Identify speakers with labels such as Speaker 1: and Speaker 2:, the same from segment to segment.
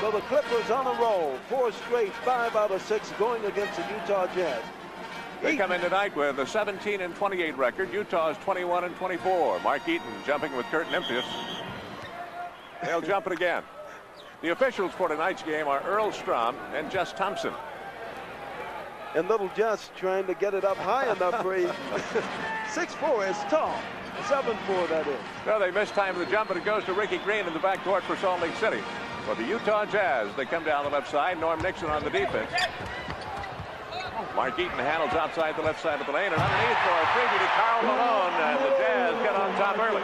Speaker 1: So the Clippers on a roll. 4 straight, 5 out of 6 going against the Utah Jazz.
Speaker 2: They come in tonight with a 17-28 record. Utah's 21-24. Mark Eaton jumping with Kurt Nymphius. They'll jump it again. The officials for tonight's game are Earl Strom and Jess Thompson.
Speaker 1: And little Jess trying to get it up high enough for 6'4" is tall. 7'4" that is.
Speaker 2: No, they missed time of the jump, but it goes to Ricky Green in the backcourt for Salt Lake City. For the Utah Jazz, they come down the left side. Norm Nixon on the defense. Mark Eaton handles outside the left side of the lane, and underneath for a freebie to Karl Malone, and the Jazz get on top early.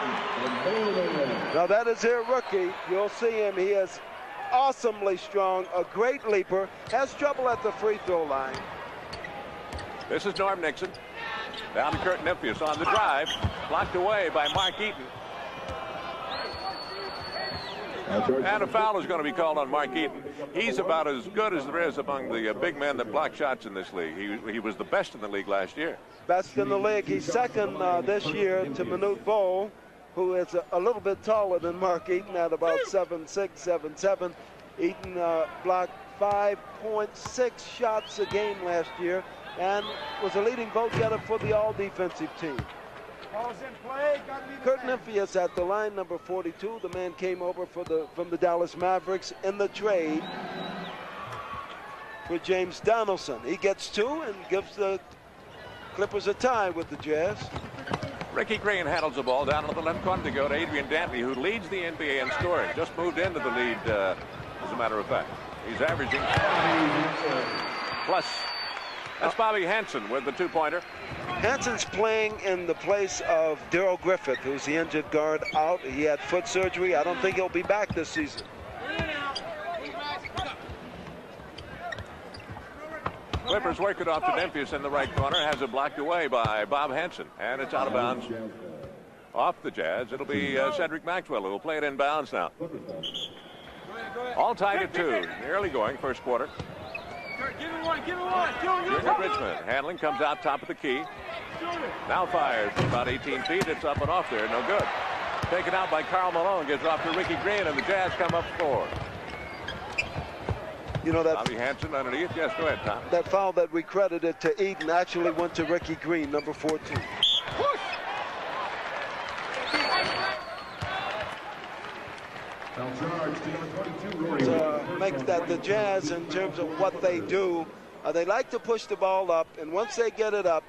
Speaker 1: Now that is their rookie. You'll see him. He is awesomely strong, a great leaper, has trouble at the free throw line.
Speaker 2: This is Norm Nixon. Down to Kurt Nymphius on the drive. Blocked away by Mark Eaton. And a foul is going to be called on Mark Eaton. He's about as good as there is among the big men that block shots in this league. He was the best in the league last year.
Speaker 1: Best in the league. He's second this year to Manute Bol, who is a little bit taller than Mark Eaton at about 7'6", 7'7". Eaton blocked 5.6 shots a game last year and was a leading vote getter for the all-defensive team. Kurt Nymphius at the line, number 42. The man came over from the Dallas Mavericks in the trade for James Donaldson. He gets 2 and gives the Clippers a tie with the Jazz.
Speaker 2: Ricky Green handles the ball down to the left corner to go to Adrian Dantley, who leads the NBA in scoring. Just moved into the lead, as a matter of fact. He's averaging plus. That's Bobby Hansen with the 2-pointer.
Speaker 1: Hansen's playing in the place of Darrell Griffith, who's the injured guard out. He had foot surgery. I don't think he'll be back this season.
Speaker 2: Clippers work it off to Nymphius in the right corner. Has it blocked away by Bob Hansen. And it's out of bounds. Off the Jazz. It'll be Cedric Maxwell who will play it in bounds now. All tied at 2. Nearly going first quarter.
Speaker 3: Give me one.
Speaker 2: Junior Bridgman handling, comes out top of the key. Now fires from about 18 feet. It's up and off there. No good. Taken out by Karl Malone. Gives off to Ricky Green, and the Jazz come up 4.
Speaker 1: You know that
Speaker 2: Bobby Hansen underneath. Yes, go ahead, Tom.
Speaker 1: That foul that we credited to Eaton actually went to Ricky Green, number 14. Makes that the Jazz, in terms of what they do, they like to push the ball up, and once they get it up,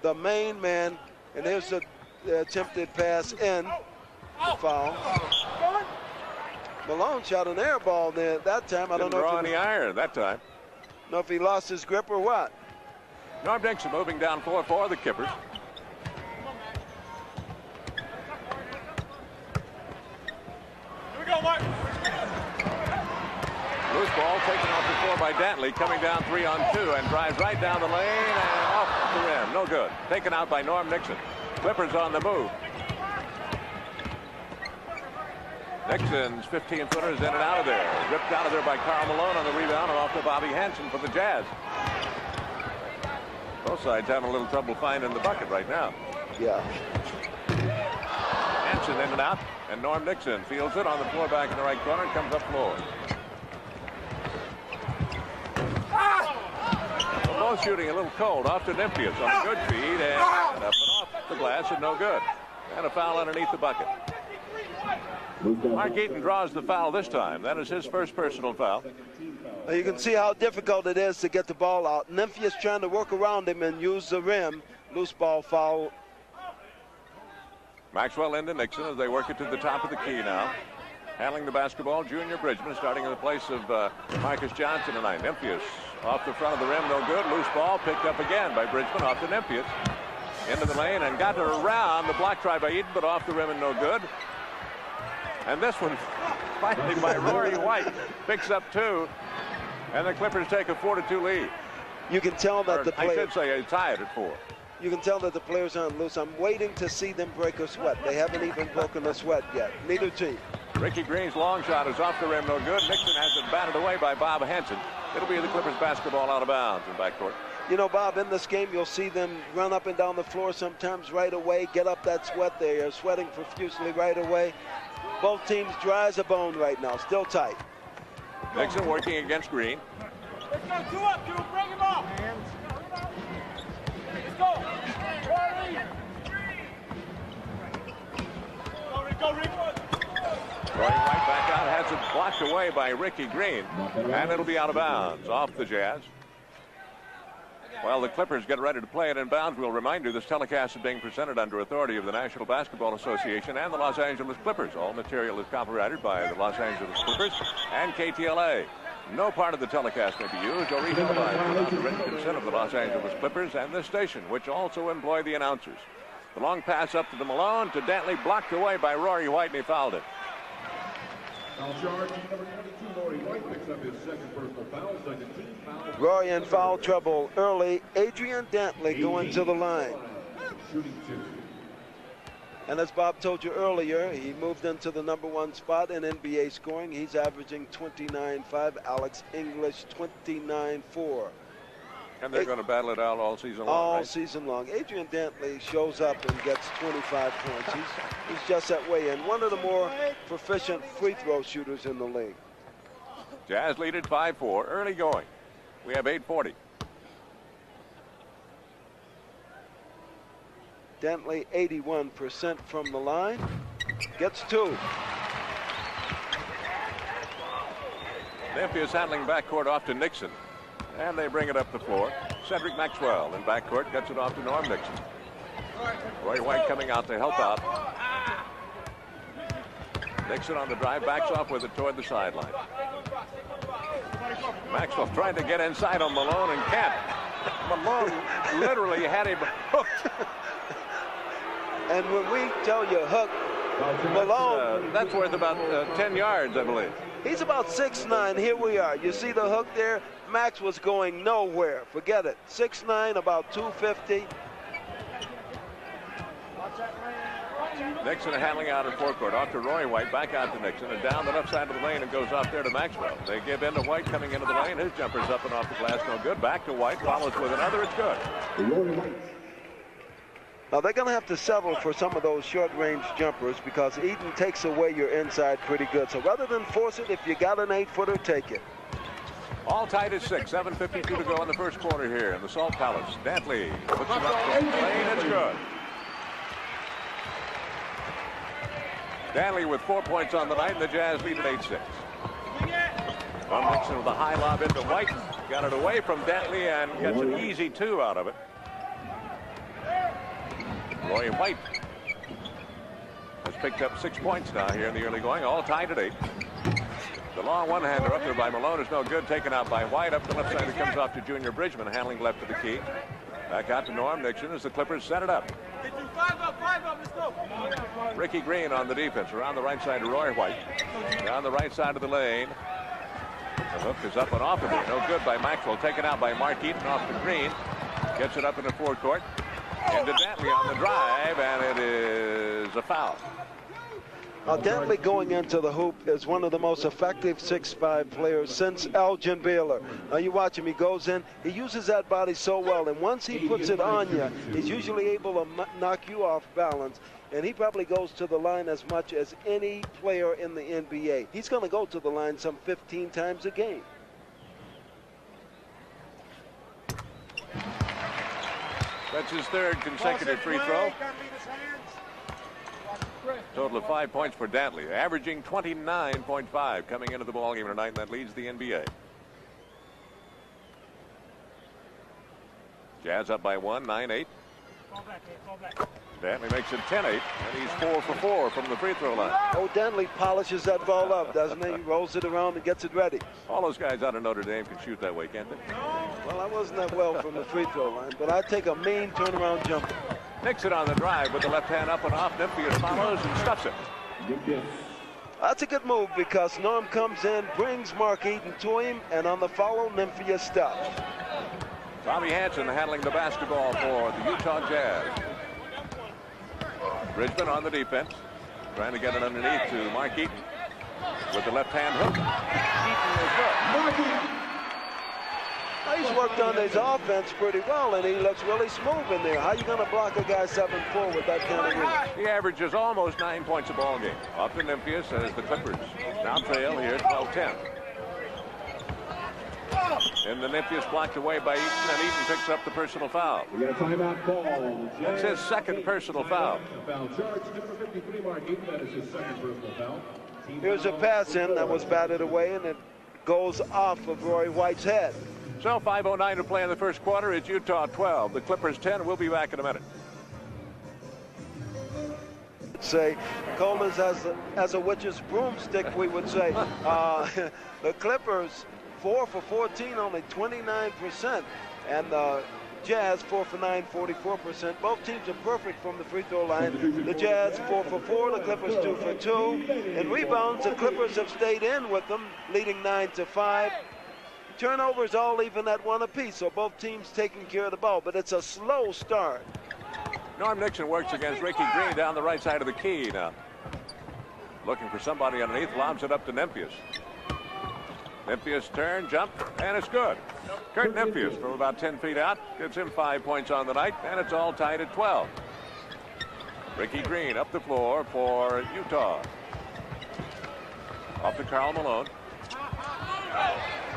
Speaker 1: the main man, and here's the attempted pass in, the foul. Malone shot an air ball there that time. I don't know
Speaker 2: if draw any iron that time.
Speaker 1: Know if he lost his grip or what.
Speaker 2: Norm Nixon moving down 4 for the Clippers.
Speaker 3: Here we go, Mark.
Speaker 2: Loose ball taken off the floor by Dantley, coming down 3 on 2 and drives right down the lane and off the rim. No good. Taken out by Norm Nixon. Clippers on the move. Nixon's 15-footer is in and out of there. Ripped out of there by Karl Malone on the rebound and off to Bobby Hansen for the Jazz. Both sides having a little trouble finding the bucket right now.
Speaker 1: Yeah.
Speaker 2: Hansen in and out, and Norm Nixon fields it on the floor back in the right corner and comes up floor. Well, both shooting a little cold. Off to Nymphius on a good feed and up and off the glass and no good. And a foul underneath the bucket. Mark Eaton draws the foul this time. That is his first personal foul.
Speaker 1: You can see how difficult it is to get the ball out. Nymphius trying to work around him and use the rim. Loose ball foul.
Speaker 2: Maxwell into Nixon as they work it to the top of the key now. Handling the basketball, Junior Bridgman starting in the place of Marcus Johnson tonight. Nymphius off the front of the rim, no good. Loose ball picked up again by Bridgman off to Nymphius. Into the lane and got around the block try by Eaton, but off the rim and no good. And this one, finally by Rory White, picks up 2. And the Clippers take a 4-2 lead.
Speaker 1: You can tell that the players...
Speaker 2: I should say tied at 4.
Speaker 1: You can tell that the players aren't loose. I'm waiting to see them break a sweat. They haven't even broken a sweat yet. Neither team.
Speaker 2: Ricky Green's long shot is off the rim, no good. Nixon has it batted away by Bob Hansen. It'll be the Clippers basketball out of bounds in backcourt.
Speaker 1: You know, Bob, in this game, you'll see them run up and down the floor sometimes right away, get up that sweat. They are sweating profusely right away. Both teams dry as a bone right now, still tight.
Speaker 2: Nixon working against Green.
Speaker 3: Let's go, 2 up, 2. Bring him up. Let's go. Go, Rick.
Speaker 2: Roy White back out, has it blocked away by Ricky Green, and it'll be out of bounds off the Jazz. While the Clippers get ready to play it in bounds, we'll remind you this telecast is being presented under authority of the National Basketball Association and the Los Angeles Clippers. All material is copyrighted by the Los Angeles Clippers and KTLA. No part of the telecast may be used or retelevised without the written consent of the Los Angeles Clippers and this station, which also employ the announcers. The long pass up to Malone to Dantley, blocked away by Rory White, and he fouled it.
Speaker 4: Foul charge, number 22, Rory White picks up his second personal foul, second team foul.
Speaker 1: Rory in foul trouble early. Adrian Dantley going to the line.
Speaker 4: Shooting 2.
Speaker 1: And as Bob told you earlier, he moved into the #1 spot in NBA scoring. He's averaging 29.5. Alex English 29.4.
Speaker 2: And they're going to battle it out all season long,
Speaker 1: All
Speaker 2: right?
Speaker 1: season long. Adrian Dantley shows up and gets 25 points. He's just that way, and one of the more proficient free throw shooters in the league.
Speaker 2: Jazz lead at 5-4, early going. We have 8:40.
Speaker 1: Dantley 81% from the line. Gets 2.
Speaker 2: Memphis handling backcourt off to Nixon. And they bring it up the floor. Cedric Maxwell in backcourt gets it off to Norm Nixon. Roy White coming out to help out. Nixon on the drive, backs off with it toward the sideline. Maxwell trying to get inside on Malone and can't. Malone literally had him hooked.
Speaker 1: And when we tell you hook, Malone,
Speaker 2: that's worth about 10 yards, I believe.
Speaker 1: He's about 6'9". Here we are. You see the hook there? Max was going nowhere. Forget it. 6'9", about 250.
Speaker 2: Nixon handling out in forecourt. Off to Roy White, back out to Nixon, and down the left side of the lane and goes off there to Maxwell. They give in to White coming into the lane. His jumper's up and off the glass, no good. Back to White, follows with another, it's good.
Speaker 1: Now they're going to have to settle for some of those short-range jumpers because Eden takes away your inside pretty good. So rather than force it, if you got an 8-footer, take it.
Speaker 2: All tied at 6, 7:52 to go in the first quarter here in the Salt Palace. Dantley puts it up to the lane, it's good. Dantley with 4 points on the night, and the Jazz lead at 8-6. Von Nixon with a high lob into White. Got it away from Dantley and gets an easy 2 out of it. Roy White has picked up 6 points now here in the early going, all tied at 8. The long one-hander up there by Malone is no good, taken out by White. Up the left side, it comes off to Junior Bridgman, handling left of the key. Back out to Norm Nixon as the Clippers set it up.
Speaker 3: 5 up, let's go.
Speaker 2: Ricky Green on the defense, around the right side to Roy White. Down the right side of the lane. The hook is up and off of it. No good by Maxwell. Taken out by Mark Eaton off to Green. Gets it up in the forecourt. Into Dantley on the drive, and it is a foul.
Speaker 1: Now Dantley going into the hoop is one of the most effective 6'5" players since Elgin Baylor. Now you watch him, he goes in, he uses that body so well, and once he puts it on you, he's usually able to knock you off balance, and he probably goes to the line as much as any player in the NBA. He's going to go to the line some 15 times a game.
Speaker 2: That's his third consecutive free throw. Total of 5 points for Dantley, averaging 29.5 coming into the ballgame tonight, and that leads the NBA. Jazz up by 1, 9-8. Dantley makes it 10-8, and he's 4 for 4 from the free throw line.
Speaker 1: Oh, Dantley polishes that ball up, doesn't he? He rolls it around and gets it ready.
Speaker 2: All those guys out of Notre Dame can shoot that way, can't they?
Speaker 1: Well, I wasn't that well from the free throw line, but I take a mean turnaround jumper.
Speaker 2: Nixon on the drive with the left hand up and off. Nymphius follows and stuffs it.
Speaker 1: That's a good move because Norm comes in, brings Mark Eaton to him, and on the follow, Nymphius stops.
Speaker 2: Bobby Hansen handling the basketball for the Utah Jazz. Bridgman on the defense, trying to get it underneath to Mark Eaton with the left hand hook. Eaton is good.
Speaker 1: He's worked on his offense pretty well, and he looks really smooth in there. How you going to block a guy 7'4" with that kind of reach?
Speaker 2: He averages almost 9 points a ball game. Off to Nymphius as the Clippers now trail here 12-10. And the Nymphius blocked away by Eaton, and Eaton picks up the personal foul.
Speaker 4: We got a timeout call.
Speaker 2: That's his second personal foul.
Speaker 4: Foul charge, number 53, Mark Eaton. That is his second personal foul.
Speaker 1: Here's a pass in that was batted away, and it goes off of Rory White's head.
Speaker 2: So 5:09 to play in the first quarter. It's Utah 12. The Clippers 10. We'll be back in a minute.
Speaker 1: Say Coleman's as a witch's broomstick, we would say. The Clippers 4 for 14, only 29%, and the Jazz 4 for 9, 44%. Both teams are perfect from the free throw line. The Jazz 4 for 4, the Clippers 2 for 2. In rebounds, the Clippers have stayed in with them, leading 9-5. Turnovers all even at 1 apiece, so both teams taking care of the ball, but it's a slow start.
Speaker 2: Norm Nixon works against Ricky Green down the right side of the key now. Looking for somebody underneath, lobs it up to Nymphius. Nymphius turn, jump, and it's good. Kurt Nymphius from about 10 feet out gives him 5 points on the night, and it's all tied at 12. Ricky Green up the floor for Utah. Off to Karl Malone.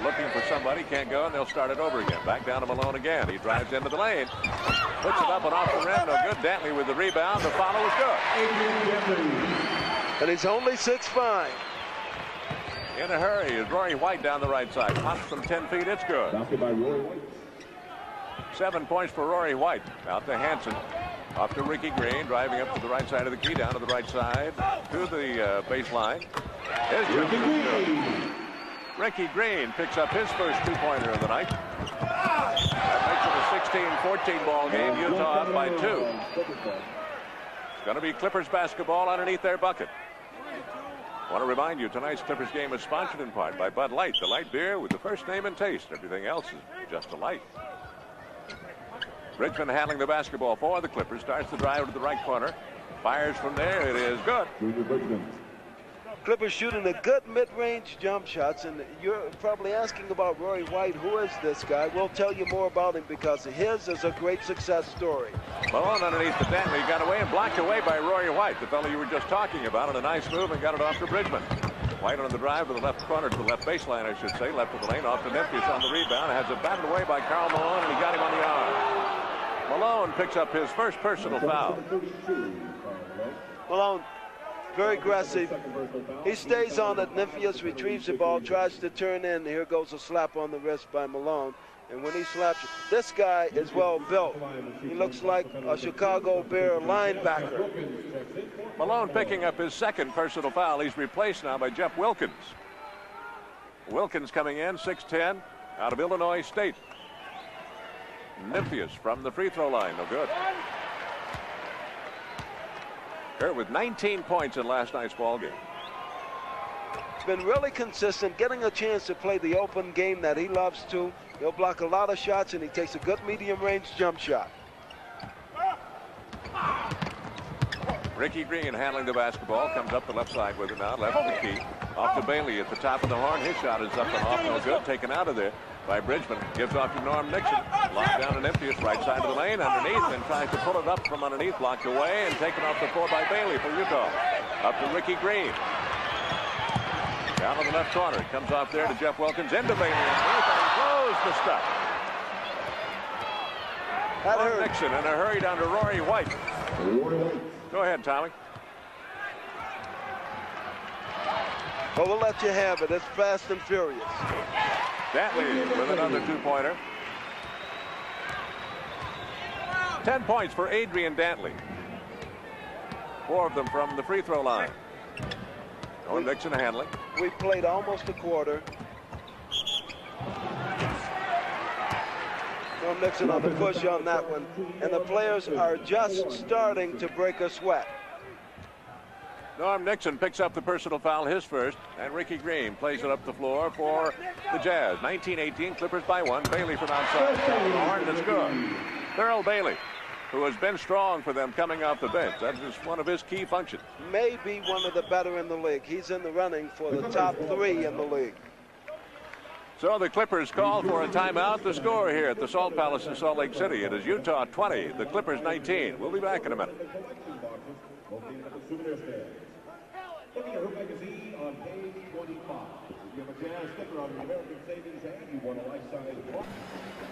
Speaker 2: Looking for somebody, can't go, and they'll start it over again. Back down to Malone again. He drives into the lane. Puts it up and off the rim, no good. Dantley with the rebound. The follow is good.
Speaker 1: And he's only 6'5".
Speaker 2: In a hurry is Rory White down the right side. Pops from 10 feet, it's good. 7 points for Rory White. Out to Hansen. Off to Ricky Green, driving up to the right side of the key, down to the right side, to the baseline. His jump is good. Ricky Green picks up his first two-pointer of the night. That makes it a 16-14 ball game. Utah up by 2. It's going to be Clippers basketball underneath their bucket. I want to remind you, tonight's Clippers game is sponsored in part by Bud Light, the light beer with the first name and taste. Everything else is just a light. Bridgman handling the basketball for the Clippers. Starts the drive to the right corner. Fires from there. It is good.
Speaker 1: Clippers shooting a good mid-range jump shots, and you're probably asking about Rory White. Who is this guy? We'll tell you more about him because his is a great success story.
Speaker 2: Malone underneath the Dantley got away and blocked away by Rory White, the fellow you were just talking about, and a nice move and got it off to Bridgman. White on the drive to the left corner, to the left baseline, I should say, left of the lane, off to Nymphius on the rebound. Has it batted away by Karl Malone, and he got him on the arm. Malone picks up his first personal foul.
Speaker 1: Malone, very aggressive. He stays on it. Nymphius retrieves the ball, tries to turn in. Here goes a slap on the wrist by Malone. And when he slaps, this guy is well built. He looks like a Chicago Bear linebacker.
Speaker 2: Malone picking up his second personal foul. He's replaced now by Jeff Wilkins. Wilkins coming in, 6'10", out of Illinois State. Nymphius from the free throw line, no good. Kurt with 19 points in last night's ball game.
Speaker 1: He's been really consistent, getting a chance to play the open game that he loves to. He'll block a lot of shots, and he takes a good medium-range jump shot.
Speaker 2: Ricky Green handling the basketball, comes up the left side with it now, left of the key. Off to Bailey at the top of the horn. His shot is up and off, no good. Taken out of there by Bridgman. Gives off to Norm Nixon. Locked down to Nymphius, right side of the lane, underneath, and tries to pull it up from underneath. Blocked away and taken off the floor by Bailey for Utah. Up to Ricky Green. Down in the left corner. It comes off there to Jeff Wilkins. Into Bailey underneath, and close the stuff. Norm Nixon in a hurry down to Rory White. Go ahead, Tommy.
Speaker 1: Well, we'll let you have it. It's fast and furious.
Speaker 2: Dantley with another two-pointer. 10 points for Adrian Dantley. 4 of them from the free throw line. Norm Nixon handling.
Speaker 1: We played almost a quarter. Norm Nixon on the push on that one. And the players are just starting to break a sweat.
Speaker 2: Norm Nixon picks up the personal foul, his first, and Ricky Green plays it up the floor for the Jazz. 19-18, Clippers by 1. Bailey from outside. Horn, that's good. Thurl Bailey, who has been strong for them coming off the bench. That is one of his key functions.
Speaker 1: Maybe one of the better in the league. He's in the running for the top 3 in the league.
Speaker 2: So the Clippers call for a timeout to score here at the Salt Palace in Salt Lake City. It is Utah 20, the Clippers 19. We'll be back in a minute.
Speaker 4: Looking at her magazine on page 25.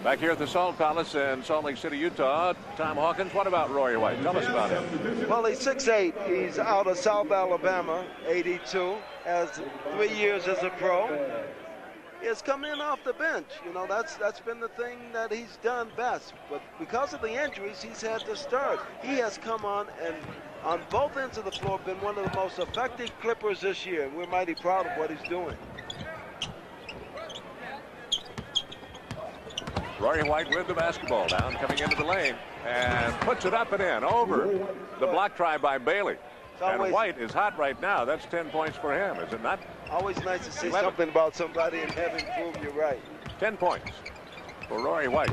Speaker 2: Back here at the Salt Palace in Salt Lake City, Utah, Tom Hawkins, what about Rory White? Tell us about him.
Speaker 1: Well, he's 6'8". He's out of South Alabama, 82, has 3 years as a pro. He has come in off the bench. You know, that's been the thing that he's done best. But because of the injuries, he's had to start. He has come on and on both ends of the floor been one of the most effective Clippers this year, and we're mighty proud of what he's doing.
Speaker 2: Rory White with the basketball down, coming into the lane, and puts it up and in, over. The block try by Bailey. And White is hot right now. That's 10 points for him, is it not?
Speaker 1: Always nice to see
Speaker 2: 11.
Speaker 1: something about somebody and have him prove you're right.
Speaker 2: 10 points for Rory White.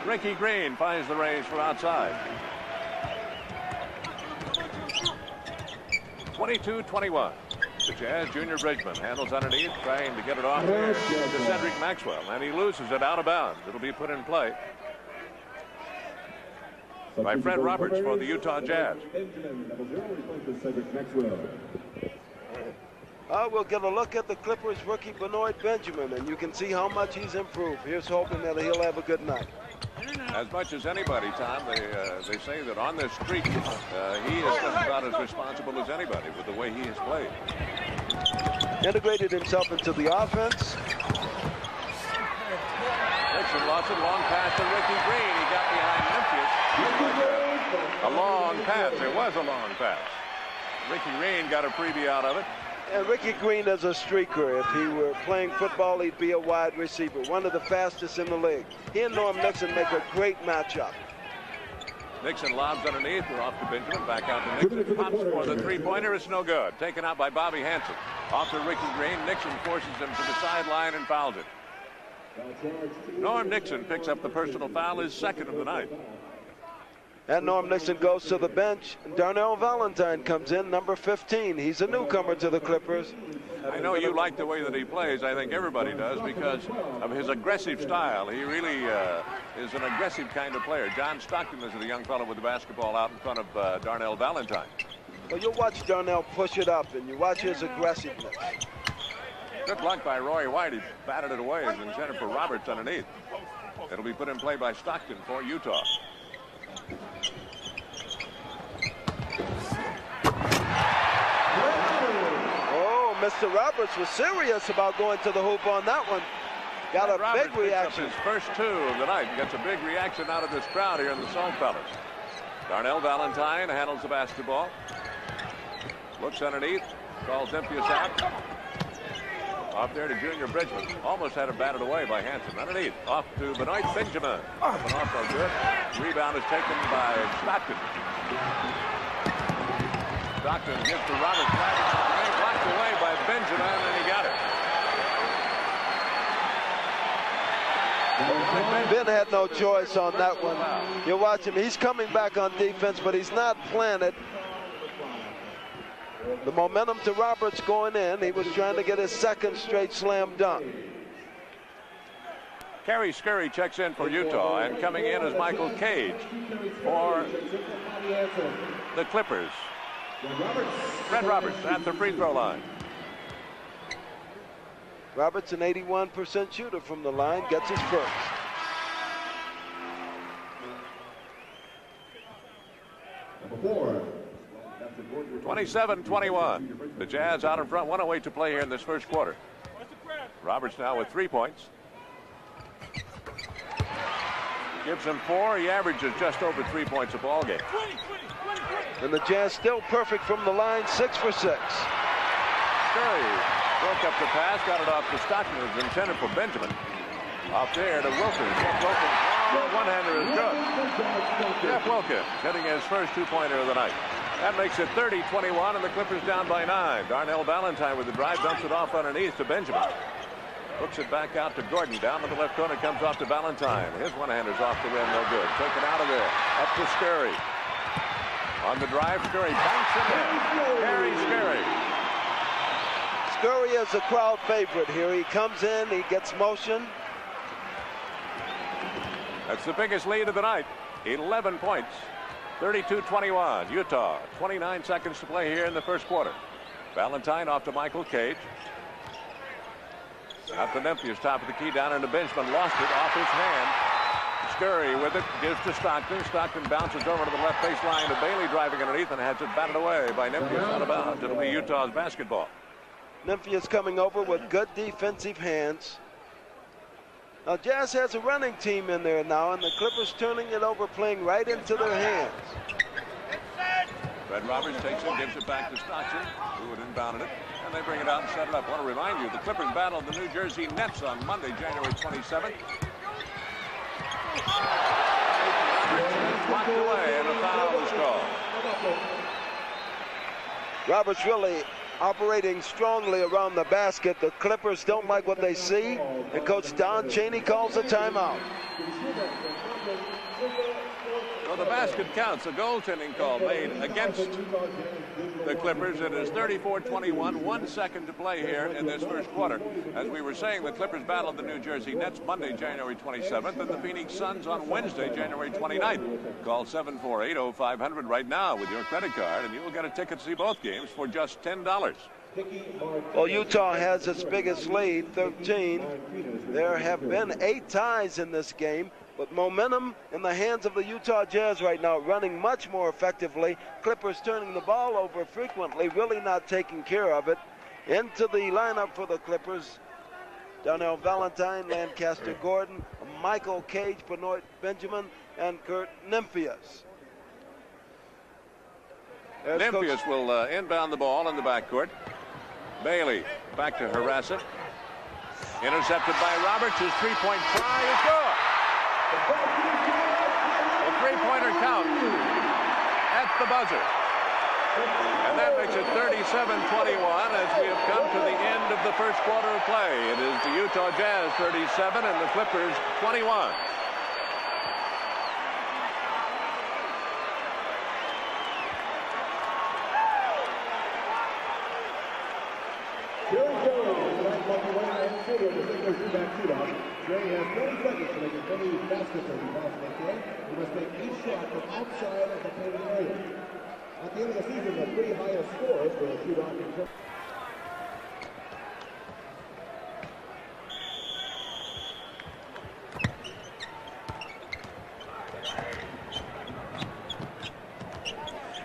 Speaker 2: Ricky Green finds the range from outside. 22-21. The Jazz, Junior Bridgman handles underneath, trying to get it off there to Cedric Maxwell, and he loses it out of bounds. It'll be put in play by Fred Roberts for the Utah Jazz.
Speaker 1: We'll get a look at the Clippers rookie Benoit Benjamin, and you can see how much he's improved. Here's hoping that he'll have a good night.
Speaker 2: As much as anybody, Tom, they say that on this streak, he is just about as responsible as anybody with the way he has played.
Speaker 1: Integrated himself into the offense.
Speaker 2: Nixon lost it, long pass to Ricky Green. He got behind Memphis. A long pass. It was a long pass. Ricky Green got a freebie out of it.
Speaker 1: And Ricky Green is a streaker. If he were playing football, he'd be a wide receiver, one of the fastest in the league. He and Norm Nixon make a great matchup.
Speaker 2: Nixon lobs underneath. We're off to Benjamin. Back out to Nixon. Pops for the three-pointer. It's no good. Taken out by Bobby Hansen. Off to Ricky Green. Nixon forces him to the sideline and fouls it. Norm Nixon picks up the personal foul, his second of the night.
Speaker 1: And Norm Nixon goes to the bench. Darnell Valentine comes in, number 15. He's a newcomer to the Clippers.
Speaker 2: I know you like the way that he plays. I think everybody does because of his aggressive style. He really is an aggressive kind of player. John Stockton is the young fellow with the basketball out in front of Darnell Valentine.
Speaker 1: Well, you'll watch Darnell push it up, and you watch his aggressiveness.
Speaker 2: Good block by Rory White. He batted it away as intended for Roberts underneath. It'll be put in play by Stockton for Utah.
Speaker 1: Oh, Mr. Roberts was serious about going to the hoop on that one. Got a big reaction.
Speaker 2: His first two of the night. Gets a big reaction out of this crowd here in the Salt Palace. Darnell Valentine handles the basketball. Looks underneath. Calls Memphis out. Off there to Junior Bridgman. Almost had it batted away by Hansen. Underneath. Off to Benoit Benjamin. Off and off are good. Rebound is taken by Stockton. Stockton gives to Roberts. Blocked away by Benjamin, and he got it.
Speaker 1: Ben had no choice on that one. You watch him. He's coming back on defense, but he's not planted. The momentum to Roberts going in. He was trying to get his second straight slam dunk.
Speaker 2: Kerry Scurry checks in for Utah, and coming in is Michael Cage for the Clippers. Fred Roberts at the free throw line.
Speaker 1: Roberts, an 81% shooter from the line, gets his first.
Speaker 4: Number 4.
Speaker 2: 27-21. The Jazz out in front, 1:08 to play here in this first quarter. Roberts now with 3 points. Gives him 4. He averages just over 3 points a ball game.
Speaker 1: And the Jazz still perfect from the line, 6 for 6.
Speaker 2: Curry broke up the pass, got it off to Stockton. It was intended for Benjamin. Off there to Wilkins. Jeff Wilkins. Oh, one-hander is good. Jeff Wilkins hitting his first 2-pointer of the night. That makes it 30-21, and the Clippers down by 9. Darnell Valentine with the drive, dumps it off underneath to Benjamin. Hooks it back out to Gordon. Down to the left corner, comes off to Valentine. His one-hander's off the rim, no good. Taken out of there. Up to Scurry. On the drive, Scurry banks it in. Kerry Scurry.
Speaker 1: Scurry is a crowd favorite here. He comes in, he gets motion.
Speaker 2: That's the biggest lead of the night. 11 points. 32-21. Utah. 29 seconds to play here in the first quarter. Valentine off to Michael Cage. Out to Nymphius, top of the key, down into Benjamin. Lost it off his hand. Scurry with it, gives to Stockton. Stockton bounces over to the left baseline to Bailey, driving underneath, and has it batted away by Nymphius out of bounds. It'll be Utah's basketball.
Speaker 1: Nymphius coming over with good defensive hands. Now Jazz has a running team in there now, and the Clippers turning it over, playing right into their hands.
Speaker 2: Fred Roberts takes it, gives it back to Stockton, who had inbounded it, and they bring it out and set it up. I want to remind you, the Clippers battled the New Jersey Nets on Monday, January 27th. Blocked away, and a foul was called.
Speaker 1: Roberts really operating strongly around the basket. The Clippers don't like what they see, and Coach Don Chaney calls a timeout.
Speaker 2: So the basket counts. A goaltending call made against the Clippers. It is 34-21, 1 second to play here in this first quarter. As we were saying, the Clippers battled the New Jersey Nets Monday, January 27th, and the Phoenix Suns on Wednesday, January 29th. Call 748-0500 right now with your credit card, and you will get a ticket to see both games for just $10.
Speaker 1: Well, Utah has its biggest lead, 13. There have been 8 ties in this game, but momentum in the hands of the Utah Jazz right now, running much more effectively. Clippers turning the ball over frequently, really not taking care of it. Into the lineup for the Clippers, Darnell Valentine, Lancaster Gordon, Michael Cage, Benoit Benjamin, and Kurt Nymphius.
Speaker 2: Nymphius will inbound the ball in the backcourt. Bailey back to harass it. Intercepted by Roberts. His three-point try is good. A three-pointer count at the buzzer. And that makes it 37-21 as we have come to the end of the first quarter of play. It is the Utah Jazz 37 and the Clippers 21.
Speaker 4: Jerry has 20 seconds to make a 20 basket for the Boston play. He must take each shot from outside of the painted area. At the end of the season, the 3 highest scores will shoot off in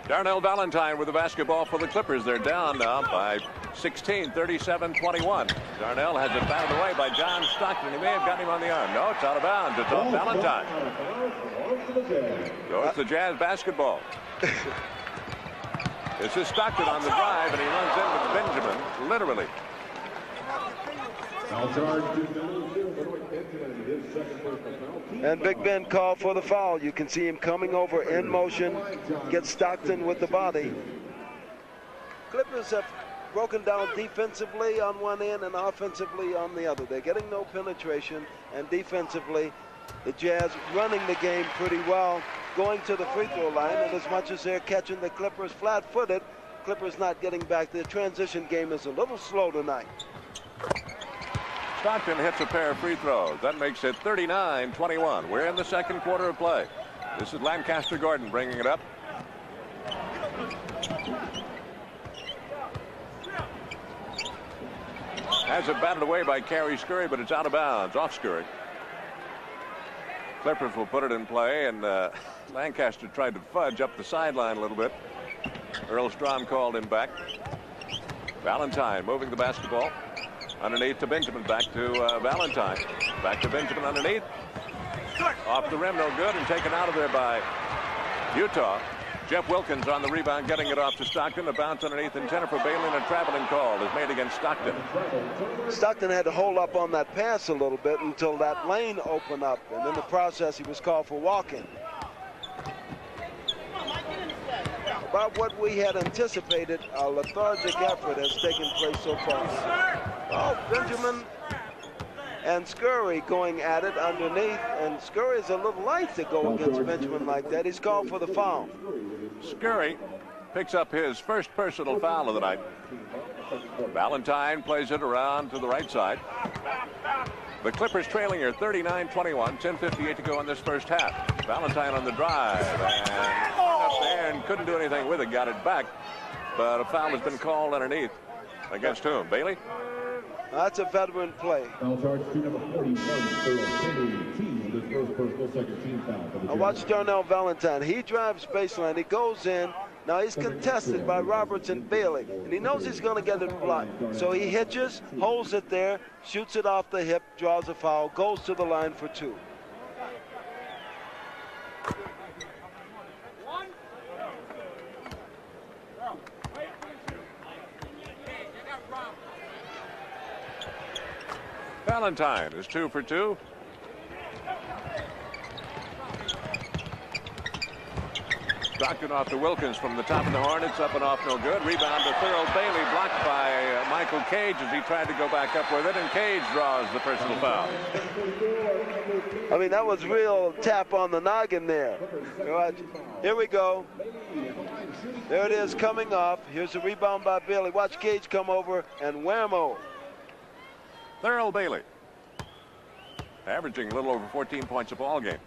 Speaker 2: Darnell Valentine with the basketball for the Clippers. They're down now by 16, 37-21. Darnell has it batted away by John Stockton. He may have gotten him on the arm. No, it's out of bounds. It's off Valentine. So it's the Jazz basketball. This is Stockton on the drive, and he runs in with Benjamin, literally.
Speaker 1: And Big Ben called for the foul. You can see him coming over in motion, gets Stockton with the body. Clippers have broken down defensively on one end and offensively on the other. They're getting no penetration, and defensively, the Jazz running the game pretty well, going to the free throw line, and as much as they're catching the Clippers flat-footed, Clippers not getting back. Their transition game is a little slow tonight.
Speaker 2: Stockton hits a pair of free throws. That makes it 39-21. We're in the second quarter of play. This is Lancaster Gordon bringing it up. Has it batted away by Cary Scurry, but it's out of bounds, off Scurry. Clippers will put it in play, and Lancaster tried to fudge up the sideline a little bit. Earl Strom called him back. Valentine moving the basketball. Underneath to Benjamin, back to Valentine. Back to Benjamin underneath. Off the rim, no good, and taken out of there by Utah. Jeff Wilkins on the rebound, getting it off to Stockton. A bounce underneath, and Jennifer Bailey, and a traveling call is made against Stockton.
Speaker 1: Stockton had to hold up on that pass a little bit until that lane opened up, and in the process, he was called for walking. About what we had anticipated, a lethargic effort has taken place so far. Oh, Benjamin and Scurry going at it underneath, and Scurry is a little light to go against Benjamin like that. He's called for the foul.
Speaker 2: Scurry picks up his first personal foul of the night. Valentine plays it around to the right side. The Clippers trailing here 39-21, 10:58 to go in this first half. Valentine on the drive, and up there and couldn't do anything with it, got it back. But a foul has been called underneath. Against whom? Bailey?
Speaker 1: That's a veteran play.
Speaker 4: Foul charge to number 41, Kenny T, his first personal, second team foul.
Speaker 1: Now watch Darnell Valentine. He drives baseline. He goes in. Now he's contested by Roberts and Bailey, and he knows he's going to get it blocked. So he hitches, holds it there, shoots it off the hip, draws a foul, goes to the line for 2.
Speaker 2: Valentine is 2 for 2. Stockton off to Wilkins from the top of the Hornets, up and off, no good. Rebound to Thurl Bailey, blocked by Michael Cage as he tried to go back up with it, and Cage draws the personal foul.
Speaker 1: I mean, that was real tap on the noggin there. Here we go. There it is coming off. Here's a rebound by Bailey. Watch Cage come over and whammo.
Speaker 2: Thurl Bailey, averaging a little over 14 points a ball game.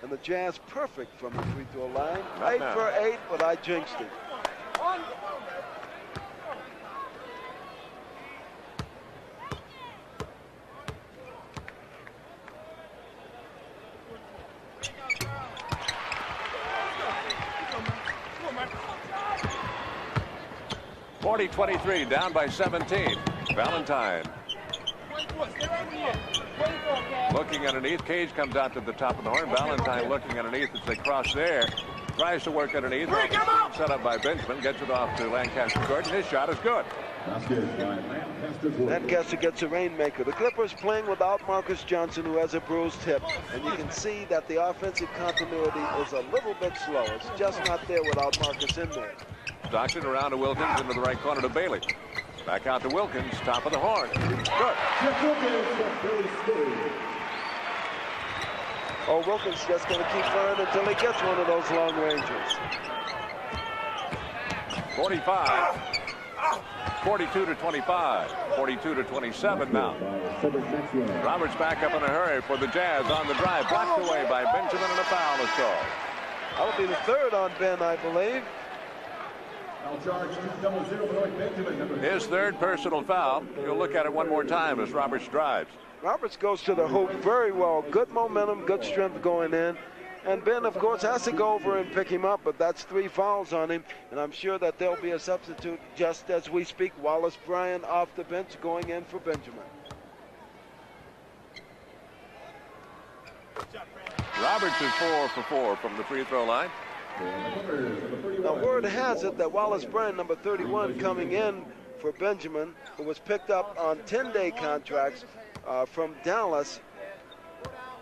Speaker 1: And the Jazz perfect from the free throw line.
Speaker 2: Not
Speaker 1: 8
Speaker 2: now.
Speaker 1: for 8, but I jinxed it.
Speaker 2: (40-23), down by 17. Valentine looking underneath. Cage comes out to the top of the horn. Valentine looking underneath as they cross there. Tries to work underneath. Set up by Benjamin. Gets it off to Lancaster Gordon. His shot is good.
Speaker 1: Lancaster gets a rainmaker. The Clippers playing without Marcus Johnson, who has a bruised hip. And you can see that the offensive continuity is a little bit slow. It's just not there without Marcus in there.
Speaker 2: Stockton around to Wilkins into the right corner to Bailey. Back out to Wilkins, top of the horn. Good.
Speaker 1: Oh, Wilkins just going to keep firing until he gets one of those long ranges.
Speaker 2: 45. 42-25. 42-27 now. Roberts back up in a hurry for the Jazz on the drive. Blocked away by Benjamin, and a foul is called.
Speaker 1: That'll be the third on Ben, I believe.
Speaker 2: His third personal foul. You'll look at it one more time as Roberts drives.
Speaker 1: Roberts goes to the hoop very well. Good momentum, good strength going in. And Ben, of course, has to go over and pick him up, but that's 3 fouls on him. And I'm sure that there'll be a substitute just as we speak. Wallace Bryan off the bench going in for Benjamin.
Speaker 2: Roberts is 4 for 4 from the free throw line.
Speaker 1: Now, word has it that Wallace Bryan, number 31, coming in for Benjamin, who was picked up on 10-day contracts from Dallas,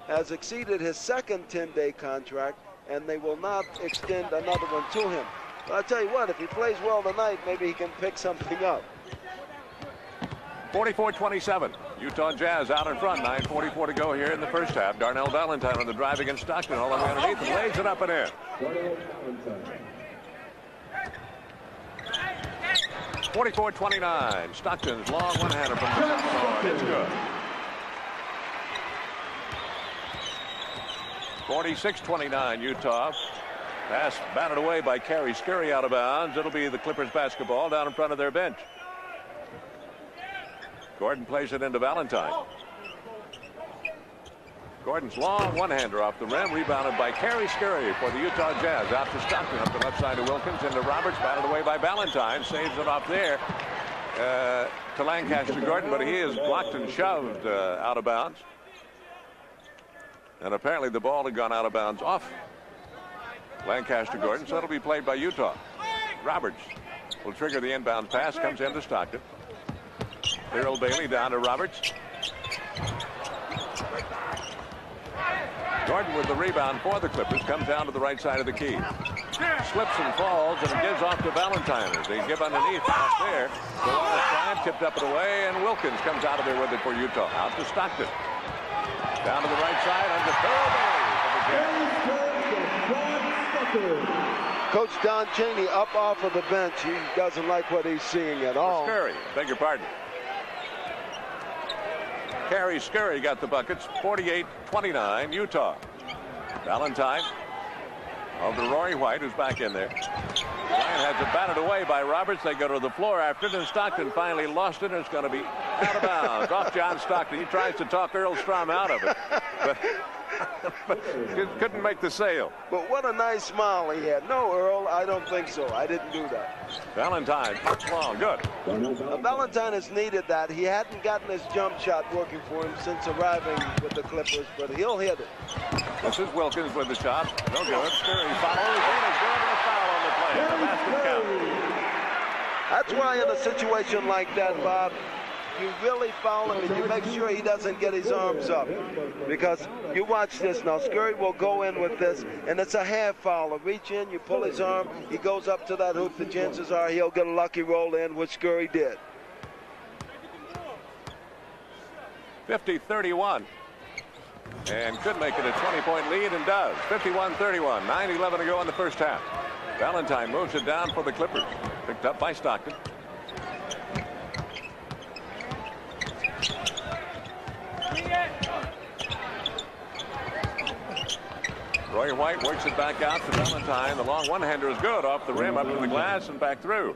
Speaker 1: has exceeded his second 10-day contract, and they will not extend another one to him. But I'll tell you what, if he plays well tonight, maybe he can pick something up.
Speaker 2: 44-27. Utah Jazz out in front. 9:44 to go here in the first half. Darnell Valentine on the drive against Stockton. All the way underneath and lays it up and in. 44-29. Stockton's long one-hander from the top of the horn. It's good. 46-29 Utah. Pass batted away by Cary Scurry out of bounds. It'll be the Clippers basketball down in front of their bench. Gordon plays it into Valentine. Gordon's long one-hander off the rim, rebounded by Cary Scurry for the Utah Jazz. Out to Stockton, up the left side of Wilkins, into Roberts, batted away by Valentine. Saves it off there to Lancaster Gordon, but he is blocked and shoved out of bounds. And apparently the ball had gone out of bounds off Lancaster Gordon, so it'll be played by Utah. Roberts will trigger the inbound pass, comes into Stockton. Thurl Bailey down to Roberts. Gordon with the rebound for the Clippers, comes down to the right side of the key. Slips and falls, and it gives off to Valentine. They give underneath up there. So Wallace Bryan tipped up and away, and Wilkins comes out of there with it for Utah. Out to Stockton. Down to the right side under Thurl Bailey.
Speaker 1: Coach Don Chaney up off of the bench. He doesn't like what he's seeing at all.
Speaker 2: Scurry, beg your pardon. Cary Scurry got the buckets. 48-29 Utah. Valentine over to Rory White, who's back in there. Bryant has it batted away by Roberts. They go to the floor after it, and Stockton finally lost it, and it's going to be out of bounds. Off John Stockton. He tries to talk Earl Strom out of it, but couldn't make the sale.
Speaker 1: But what a nice smile he had. No, Earl, I don't think so. I didn't do that.
Speaker 2: Valentine puts long. Good.
Speaker 1: Valentine has needed that. He hadn't gotten his jump shot working for him since arriving with the Clippers, but he'll hit it.
Speaker 2: This is Wilkins with the shot. No good. Scurry follows. And it's good, and a foul on the play. The basket count.
Speaker 1: That's why in a situation like that, Bob, you really foul him and you make sure he doesn't get his arms up. Because you watch this now. Scurry will go in with this, and it's a half foul. Reach in, you pull his arm, he goes up to that hoop. The chances are he'll get a lucky roll in, which Scurry did.
Speaker 2: 50-31. And could make it a 20-point lead, and does. 51-31. 9:11 to go in the first half. Valentine moves it down for the Clippers. Picked up by Stockton. Roy White works it back out to Valentine. The long one-hander is good off the rim, up to the glass, and back through.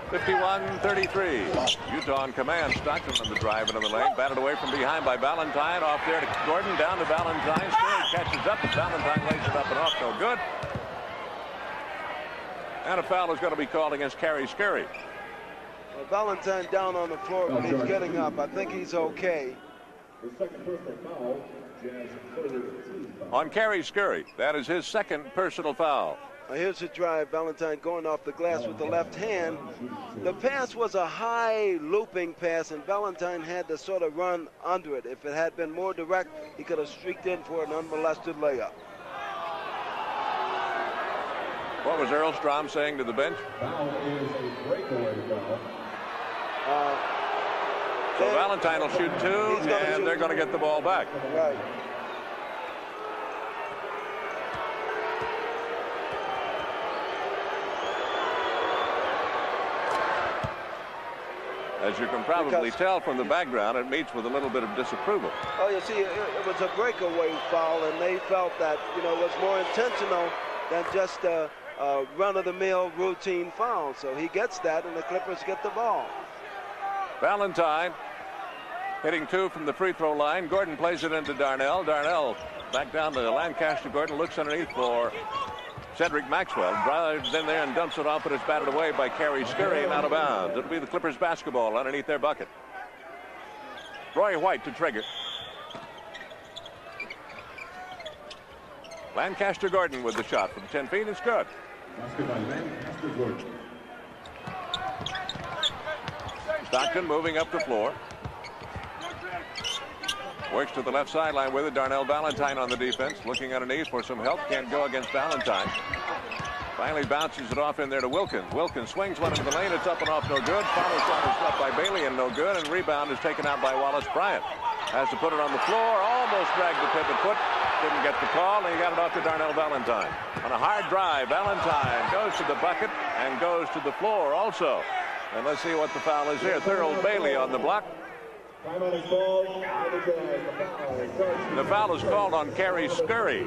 Speaker 2: 51-33. Utah on command. Stockton on the drive into the lane. Batted away from behind by Valentine. Off there to Gordon. Down to Valentine. Scurry catches up, but Valentine lays it up and off. No good. And a foul is going to be called against Kerry Scurry.
Speaker 1: Well, Valentine down on the floor, but he's getting up. I think he's okay.
Speaker 2: On Kerry Scurry. That is his second personal foul.
Speaker 1: Now here's the drive. Valentine going off the glass with the left hand. The pass was a high looping pass, and Valentine had to sort of run under it. If it had been more direct, he could have streaked in for an unmolested layup.
Speaker 2: What was Earl Strom saying to the bench?
Speaker 4: Foul is a breakaway foul.
Speaker 2: So Valentine will shoot two, and they're going to get the ball back.
Speaker 1: Right.
Speaker 2: As you can probably tell from the background, it meets with a little bit of disapproval.
Speaker 1: Oh, you see, it was a breakaway foul, and they felt that, you know, it was more intentional than just a run-of-the-mill routine foul. So he gets that, and the Clippers get the ball.
Speaker 2: Valentine hitting two from the free throw line. Gordon plays it into Darnell. Darnell back down to Lancaster. Gordon looks underneath for Cedric Maxwell. Drives in there and dumps it off, but it's batted away by Kerry Scurry and out of bounds. It'll be the Clippers basketball underneath their bucket. Roy White to trigger. Lancaster Gordon with the shot from 10 feet. It's good.
Speaker 4: Lancaster Gordon.
Speaker 2: Stockton moving up the floor. Works to the left sideline with it. Darnell Valentine on the defense. Looking underneath for some help. Can't go against Valentine. Finally bounces it off in there to Wilkins. Wilkins swings one into the lane. It's up and off, no good. Follow shot is up by Bailey and no good. And rebound is taken out by Wallace Bryant. Has to put it on the floor. Almost dragged the pivot foot. Didn't get the call, and he got it off to Darnell Valentine. On a hard drive, Valentine goes to the bucket and goes to the floor also. And let's see what the foul is here. Thurl Bailey on the block. The foul is called on Kerry Scurry.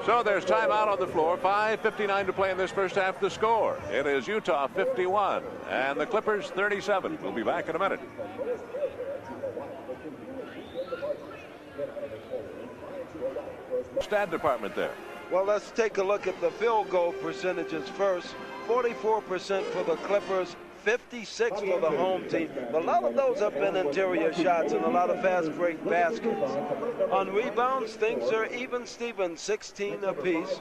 Speaker 2: So there's timeout on the floor. 5:59 to play in this first half. The score. It is Utah 51 and the Clippers 37. We'll be back in a minute. Stat department there.
Speaker 1: Well, let's take a look at the field goal percentages first. 44% for the Clippers, 56 for the home team. A lot of those have been interior shots and a lot of fast break baskets. On rebounds, things are even Steven, 16 apiece.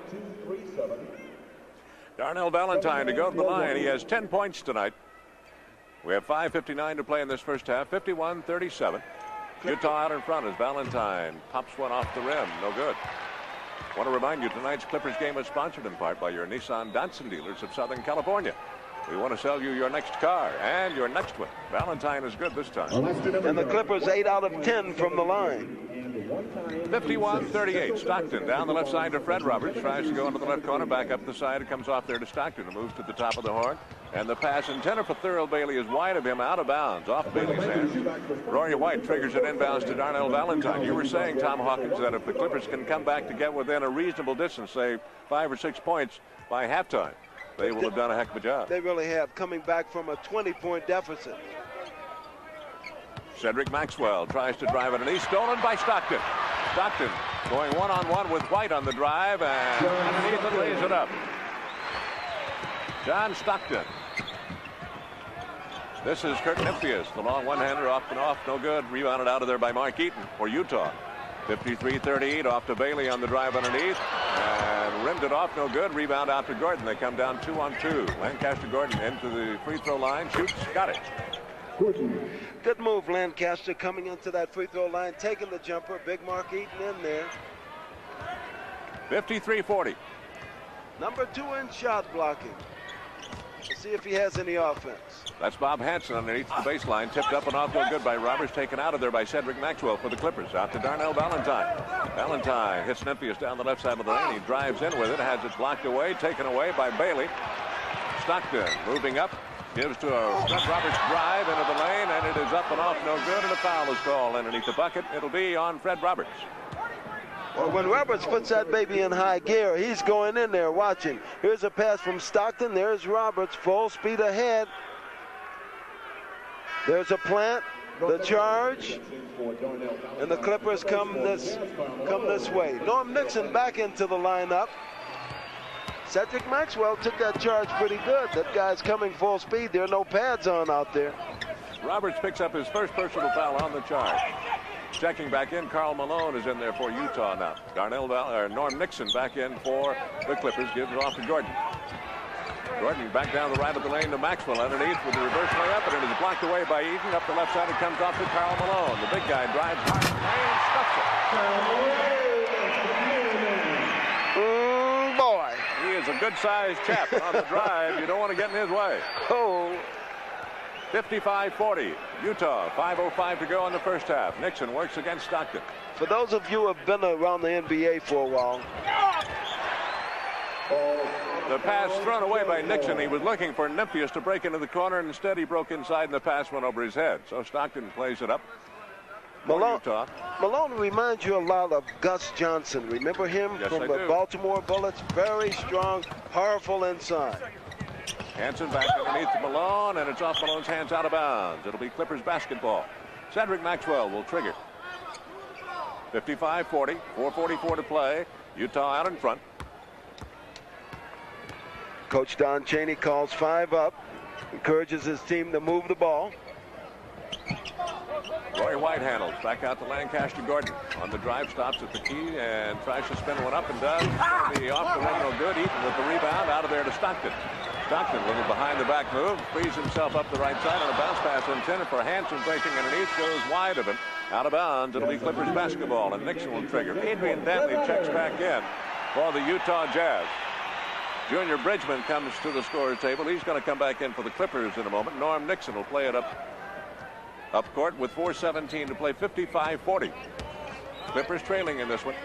Speaker 2: Darnell Valentine to go to the line. He has 10 points tonight. We have 5:59 to play in this first half. 51-37. Utah out in front as Valentine pops one off the rim. No good. Want to remind you, tonight's Clippers game is sponsored in part by your Nissan Datsun dealers of Southern California. We want to sell you your next car and your next one. Valentine is good this time.
Speaker 1: And the Clippers 8 out of 10 from the line.
Speaker 2: 51-38. Stockton down the left side to Fred Roberts. Tries to go into the left corner. Back up the side. It comes off there to Stockton. It moves to the top of the horn. And the pass intended for Thurl Bailey is wide of him, out of bounds, off Bailey's hands. Rory White triggers it inbounds to Darnell Valentine. You were saying, Tom Hawkins, that if the Clippers can come back to get within a reasonable distance, say 5 or 6 points by halftime, they will have done a heck of a job.
Speaker 1: They really have, coming back from a 20-point deficit.
Speaker 2: Cedric Maxwell tries to drive it, and he's stolen by Stockton. Stockton going one-on-one with White on the drive, and underneath it lays it up. John Stockton. This is Kurt Nymphius, the long one-hander, off and off, no good. Rebounded out of there by Mark Eaton for Utah. 53-38 off to Bailey on the drive underneath, and rimmed it off, no good. Rebound out to Gordon. They come down 2-on-2. Lancaster Gordon into the free throw line, shoots, got it.
Speaker 1: Good move, Lancaster, coming into that free throw line, taking the jumper. Big Mark Eaton in there.
Speaker 2: 53-40.
Speaker 1: Number 2 in shot blocking. Let's see if he has any offense.
Speaker 2: That's Bob Hanson underneath the baseline. Tipped up and off, no good by Roberts. Taken out of there by Cedric Maxwell for the Clippers. Out to Darnell Valentine. Valentine hits Nymphius down the left side of the lane. He drives in with it. Has it blocked away. Taken away by Bailey. Stockton moving up. Gives to a Fred Roberts drive into the lane. And it is up and off, no good. And a foul is called underneath the bucket. It'll be on Fred Roberts.
Speaker 1: Well, when Roberts puts that baby in high gear, he's going in there watching. Here's a pass from Stockton. There's Roberts, full speed ahead. There's a plant, the charge, and the Clippers come this way. Norm Nixon back into the lineup. Cedric Maxwell took that charge pretty good. That guy's coming full speed. There are no pads on out there.
Speaker 2: Roberts picks up his first personal foul on the charge. Checking back in, Karl Malone is in there for Utah now. Norm Nixon back in for the Clippers, gives it off to Gordon. Gordon back down the right of the lane to Maxwell underneath with the reverse layup, and it is blocked away by Eaton. Up the left side, it comes off to Karl Malone. The big guy drives hard and stuffs it.
Speaker 1: Boy.
Speaker 2: He is a good-sized chap on the drive. You don't want to get in his way.
Speaker 1: Oh.
Speaker 2: 55-40. Utah, 5:05 to go in the first half. Nixon works against Stockton.
Speaker 1: For those of you who have been around the NBA for a while.
Speaker 2: The pass thrown away by Nixon. He was looking for Nymphius to break into the corner, and instead he broke inside, and the pass went over his head. So Stockton plays it up.
Speaker 1: Malone reminds you a lot of Gus Johnson. Remember him from the Baltimore Bullets? Very strong, powerful inside.
Speaker 2: Hanson back underneath Malone, and it's off Malone's hands, out of bounds. It'll be Clippers basketball. Cedric Maxwell will trigger. 55-40, 4:44 to play. Utah out in front.
Speaker 1: Coach Don Chaney calls 5 up, encourages his team to move the ball.
Speaker 2: Roy White handles back out to Lancaster Gordon. On the drive, stops at the key and tries to spin one up and does. The off the rim, no good. Eaton with the rebound, out of there to Stockton. Stockton, little behind the back move, frees himself up the right side on a bounce pass intended for Hanson, breaking underneath, goes wide of him. Out of bounds, it'll be Clippers basketball, and Nixon will trigger. Adrian Dantley checks back in for the Utah Jazz. Junior Bridgman comes to the scorer's table. He's going to come back in for the Clippers in a moment. Norm Nixon will play it up court with 4:17 to play, 55-40. Clippers trailing in this one.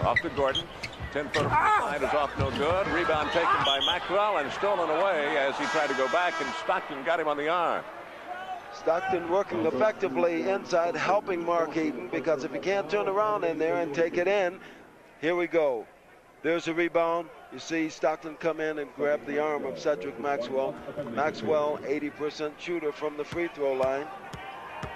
Speaker 2: Off to Gordon. 10-footer from the side is off, no good. Rebound taken by Maxwell and stolen away as he tried to go back, and Stockton got him on the arm.
Speaker 1: Stockton working effectively inside, helping Mark Eaton, because if he can't turn around in there and take it in, here we go. There's a rebound. You see Stockton come in and grab the arm of Cedric Maxwell. Maxwell, 80% shooter from the free throw line.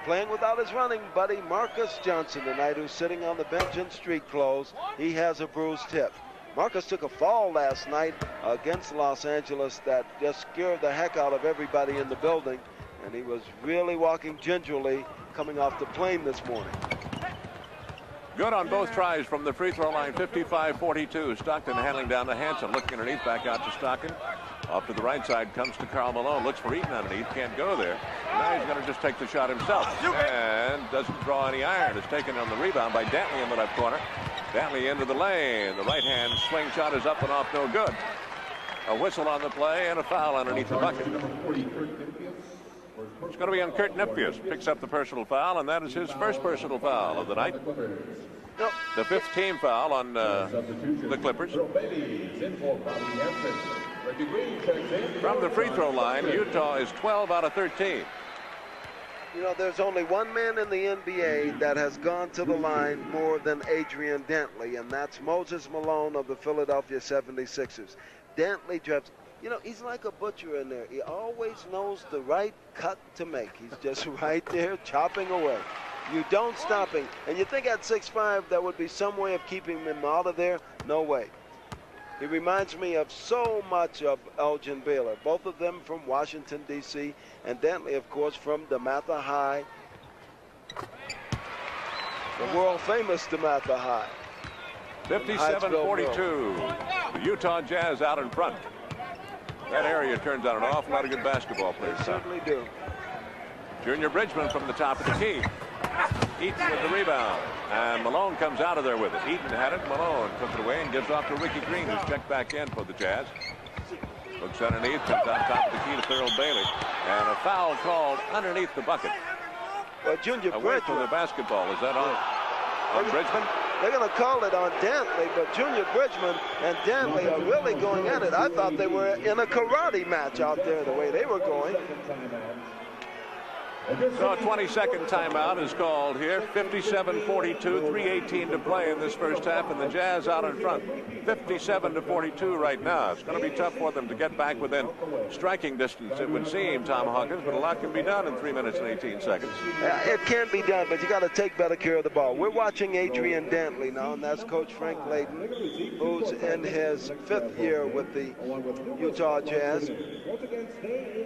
Speaker 1: Playing without his running buddy, Marcus Johnson, tonight, who's sitting on the bench in street clothes. He has a bruised hip. Marcus took a fall last night against Los Angeles that just scared the heck out of everybody in the building. And he was really walking gingerly coming off the plane this morning.
Speaker 2: Good on both tries from the free throw line, 55-42. Stockton handling down to Hanson, looking underneath, back out to Stockton. Off to the right side comes to Karl Malone, looks for Eaton underneath, can't go there. Now he's going to just take the shot himself, and doesn't draw any iron. It's taken on the rebound by Dantley in the left corner. Dantley into the lane. The right hand swing shot is up and off, no good. A whistle on the play and a foul underneath the bucket. It's going to be on Kurt Nymphius. Picks up the personal foul, and that is his first personal foul of the night.
Speaker 1: No.
Speaker 2: The 5th team foul on the Clippers. From the free throw line, Utah is 12 out of 13.
Speaker 1: You know, there's only one man in the NBA that has gone to the line more than Adrian Dantley, and that's Moses Malone of the Philadelphia 76ers. Dantley drives. You know, he's like a butcher in there. He always knows the right cut to make. He's just right there chopping away. You don't stop him. And you think at 6'5", there would be some way of keeping him out of there? No way. He reminds me of so much of Elgin Baylor, both of them from Washington, D.C., and Dantley, of course, from DeMatha High, the world-famous DeMatha High.
Speaker 2: 57-42. The Utah Jazz out in front. That area turns out an awful lot of good basketball players.
Speaker 1: They certainly do.
Speaker 2: Junior Bridgman from the top of the key. Eaton with the rebound. And Malone comes out of there with it. Eaton had it. Malone took it away and gives off to Ricky Green, who's checked back in for the Jazz. Looks underneath, comes on top of the key to Thurl Bailey. And a foul called underneath the bucket.
Speaker 1: Well, Junior
Speaker 2: Away
Speaker 1: Bridgman.
Speaker 2: from the basketball. Is that on Bridgman?
Speaker 1: They're going to call it on Dantley, but Junior Bridgman and Dantley are really going at it. I thought they were in a karate match out there the way they were going.
Speaker 2: So a 20-second timeout is called here. 57-42, 3:18 to play in this first half, and the Jazz out in front. 57-42 right now. It's going to be tough for them to get back within striking distance, it would seem, Tom Hawkins, but a lot can be done in 3 minutes and 18 seconds.
Speaker 1: It can be done, but you got to take better care of the ball. We're watching Adrian Dantley now, and that's Coach Frank Layden, who's in his 5th year with the Utah Jazz.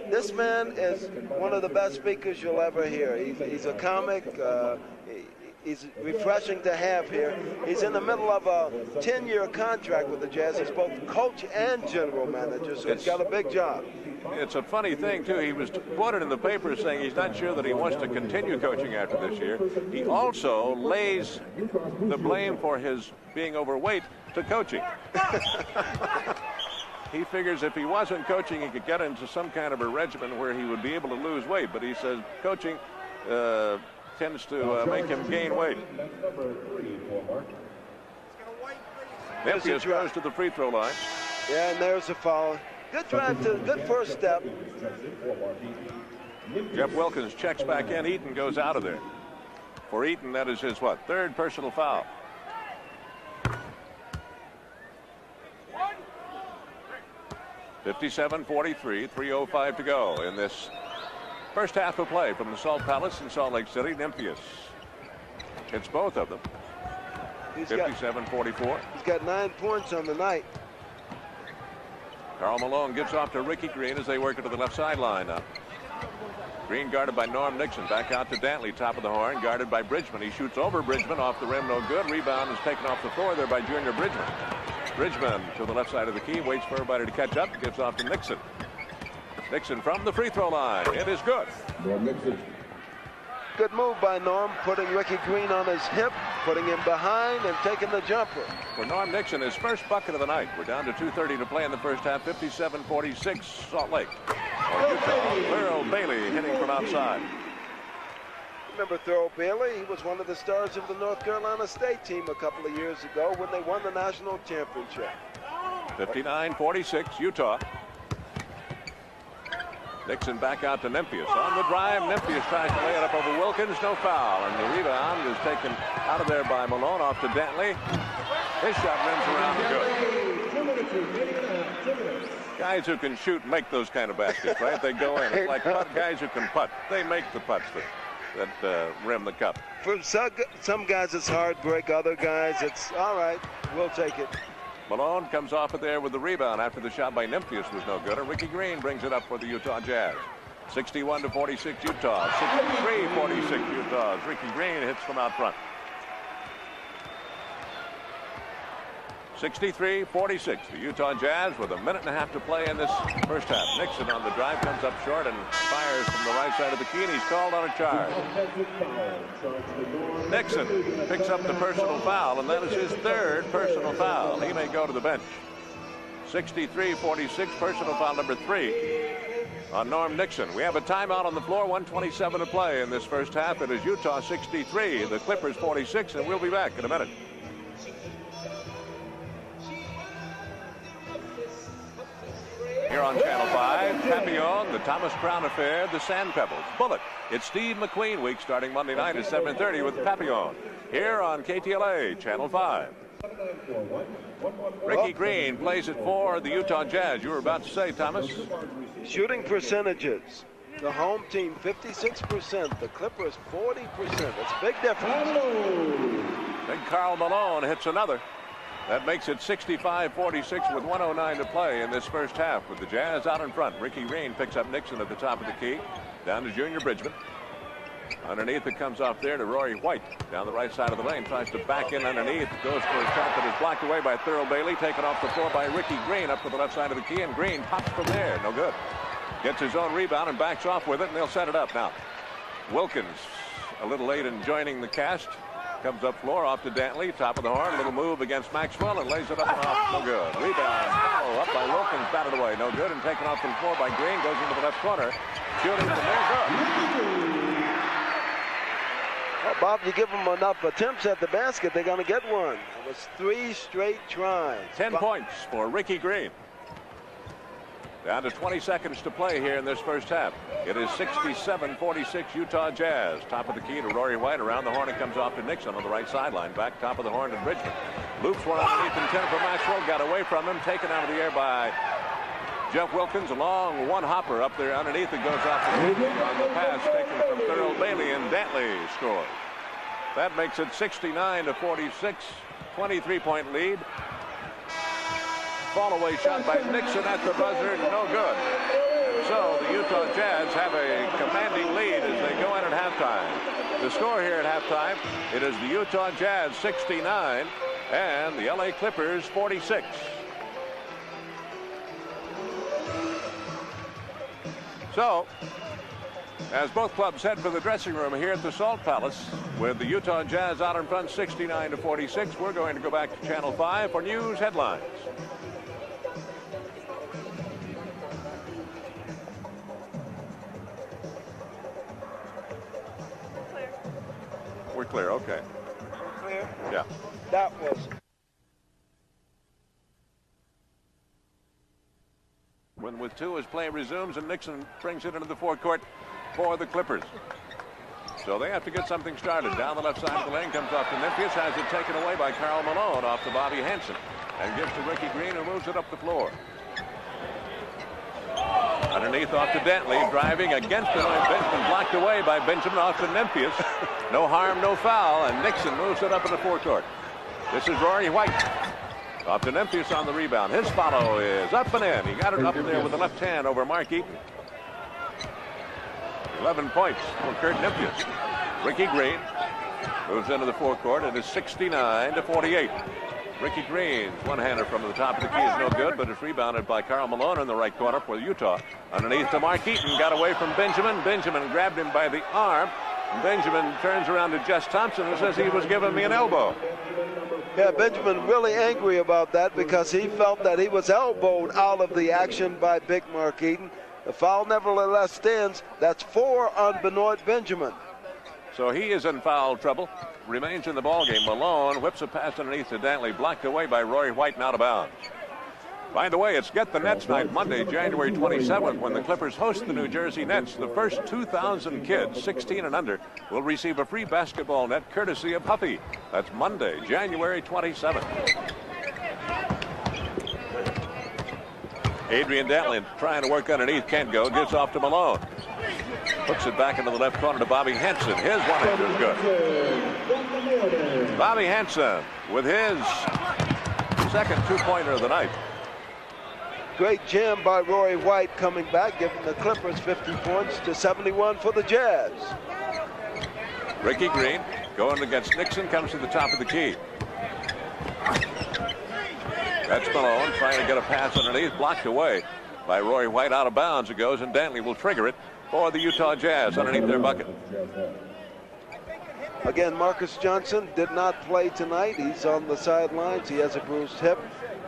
Speaker 1: This man is one of the best speakers you'll ever hear. He's a comic. He's refreshing to have here. He's in the middle of a 10-year contract with the Jazz. He's both coach and general manager, so he's got a big job.
Speaker 2: It's a funny thing, too. He was quoted in the paper saying he's not sure that he wants to continue coaching after this year. He also lays the blame for his being overweight to coaching. He figures if he wasn't coaching, he could get into some kind of a regimen where he would be able to lose weight. But he says coaching tends to make him gain weight. Memphis goes to the free throw line.
Speaker 1: Yeah, and there's a foul. Good drive, good first step.
Speaker 2: Jeff Wilkins checks back in. Eaton goes out of there. For Eaton, that is his, what, 3rd personal foul. (57-43), 3:05 to go in this first half of play from the Salt Palace in Salt Lake City. Nymphius hits both of them. 57-44.
Speaker 1: He's got 9 points on the night.
Speaker 2: Karl Malone gives off to Ricky Green as they work it to the left sideline now. Green guarded by Norm Nixon. Back out to Dantley, top of the horn, guarded by Bridgman. He shoots over Bridgman, off the rim, no good. Rebound is taken off the floor there by Junior Bridgman. Bridgman to the left side of the key, waits for everybody to catch up, gives off to Nixon. Nixon from the free throw line. It is good.
Speaker 1: Good move by Norm, putting Ricky Green on his hip, putting him behind, and taking the jumper.
Speaker 2: For Norm Nixon, his first bucket of the night. We're down to 2:30 to play in the first half. 57-46, Salt Lake. Thurl Bailey hitting from outside.
Speaker 1: Remember Thurl Bailey? He was one of the stars of the North Carolina State team a couple of years ago when they won the national championship.
Speaker 2: 59-46, Utah. Nixon back out to Nymphius. On the drive, Nymphius tries to lay it up over Wilkins. No foul. And the rebound is taken out of there by Malone, off to Dantley. His shot rims around good. Guys who can shoot make those kind of baskets, right? They go in. It's like guys who can putt. They make the putts that rim the cup.
Speaker 1: For some guys, it's hard break. Other guys, it's all right. We'll take it.
Speaker 2: Malone comes off of there with the rebound after the shot by Nymphius was no good. And Ricky Green brings it up for the Utah Jazz. 61-46 Utah. 63-46 Utah. Ricky Green hits from out front. 63-46. The Utah Jazz with a minute and a half to play in this first half. Nixon on the drive comes up short and fires from the right side of the key, and he's called on a charge. Nixon picks up the personal foul, and that is his 3rd personal foul. He may go to the bench. 63-46, personal foul number 3 on Norm Nixon. We have a timeout on the floor, 1:27 to play in this first half. It is Utah 63, the Clippers 46, and we'll be back in a minute. Here on Channel 5, Papillon, the Thomas Crown Affair, the Sand Pebbles, Bullet. It's Steve McQueen week starting Monday night at 7:30 with Papillon. Here on KTLA, Channel 5. Ricky Green plays it for the Utah Jazz. You were about to say, Thomas?
Speaker 1: Shooting percentages. The home team 56%, the Clippers 40%. That's a big difference.
Speaker 2: Big Karl Malone hits another. That makes it 65-46 with 1:09 to play in this first half with the Jazz out in front. Ricky Green picks up Nixon at the top of the key. Down to Junior Bridgman. Underneath it comes off there to Rory White. Down the right side of the lane. Tries to back in underneath. Goes for a shot that is blocked away by Thurl Bailey. Taken off the floor by Ricky Green up to the left side of the key. And Green pops from there. No good. Gets his own rebound and backs off with it. And they'll set it up now. Wilkins a little late in joining the cast. Comes up floor off to Dantley. Top of the horn. Little move against Maxwell and lays it up and off. No good. Rebound. Follow up by Wilkins. Batted away. No good. And taken off the floor by Green. Goes into the left corner. Shooting from there. Good.
Speaker 1: Well, Bob, you give them enough attempts at the basket, they're going to get one. It was 3 straight tries.
Speaker 2: 10 points for Ricky Green. Down to 20 seconds to play here in this first half. It is 67-46 Utah Jazz. Top of the key to Rory White. Around the horn it comes off to Nixon on the right sideline. Back top of the horn to Bridgman. Loops one underneath and 10 for Maxwell. Got away from him. Taken out of the air by Jeff Wilkins. A long one hopper up there underneath. It goes off the on the pass taken from Thurl Bailey, and Dantley scores. That makes it 69-46. 23-point lead. Fall away shot by Nixon at the buzzer. No good. So the Utah Jazz have a commanding lead as they go in at halftime. The score here at halftime, it is the Utah Jazz 69 and the LA Clippers 46. So, as both clubs head for the dressing room here at the Salt Palace, with the Utah Jazz out in front 69-46, we're going to go back to Channel 5 for news headlines. We're clear, okay.
Speaker 1: Clear?
Speaker 2: Yeah.
Speaker 1: That was.
Speaker 2: When with 2 as play resumes and Nixon brings it into the forecourt for the Clippers. So they have to get something started. Down the left side of the lane comes off to Memphis. Has it taken away by Karl Malone off to Bobby Hansen. And gives to Ricky Green, who moves it up the floor. Underneath off to Dantley. Driving against it. Benjamin blocked away by Benjamin off to Memphis. No harm, no foul. And Nixon moves it up in the forecourt. This is Rory White. Off to Memphis on the rebound. His follow is up and in. He got it up there with the left hand over Mark Eaton. 11 points for Kurt Memphis. Ricky Green moves into the forecourt. It is 69-48. Ricky Green's one-hander from the top of the key is no good, but it's rebounded by Karl Malone in the right corner for Utah. Underneath to Mark Eaton. Got away from Benjamin. Benjamin grabbed him by the arm. And Benjamin turns around to Jess Thompson and says he was giving me an elbow.
Speaker 1: Yeah, Benjamin really angry about that because he felt that he was elbowed out of the action by big Mark Eaton. The foul nevertheless stands. That's 4 on Benoit Benjamin.
Speaker 2: So he is in foul trouble. Remains in the ballgame. Malone whips a pass underneath to Dantley. Blocked away by Rory White and out of bounds. By the way, it's Get the Nets night, Monday, January 27th, when the Clippers host the New Jersey Nets. The first 2,000 kids, 16 and under, will receive a free basketball net courtesy of Huffy. That's Monday, January 27th. Adrian Dantley trying to work underneath, can't go, gives off to Malone. Hooks it back into the left corner to Bobby Hansen. His one-hander is good. Bobby Hansen with his second two-pointer of the night.
Speaker 1: Great jam by Rory White coming back, giving the Clippers 50 points to 71 for the Jazz.
Speaker 2: Ricky Green going against Nixon, comes to the top of the key. That's Malone trying to get a pass underneath, blocked away by Rory White. Out of bounds it goes, and Dantley will trigger it for the Utah Jazz underneath their bucket.
Speaker 1: Again, Marcus Johnson did not play tonight. He's on the sidelines. He has a bruised hip.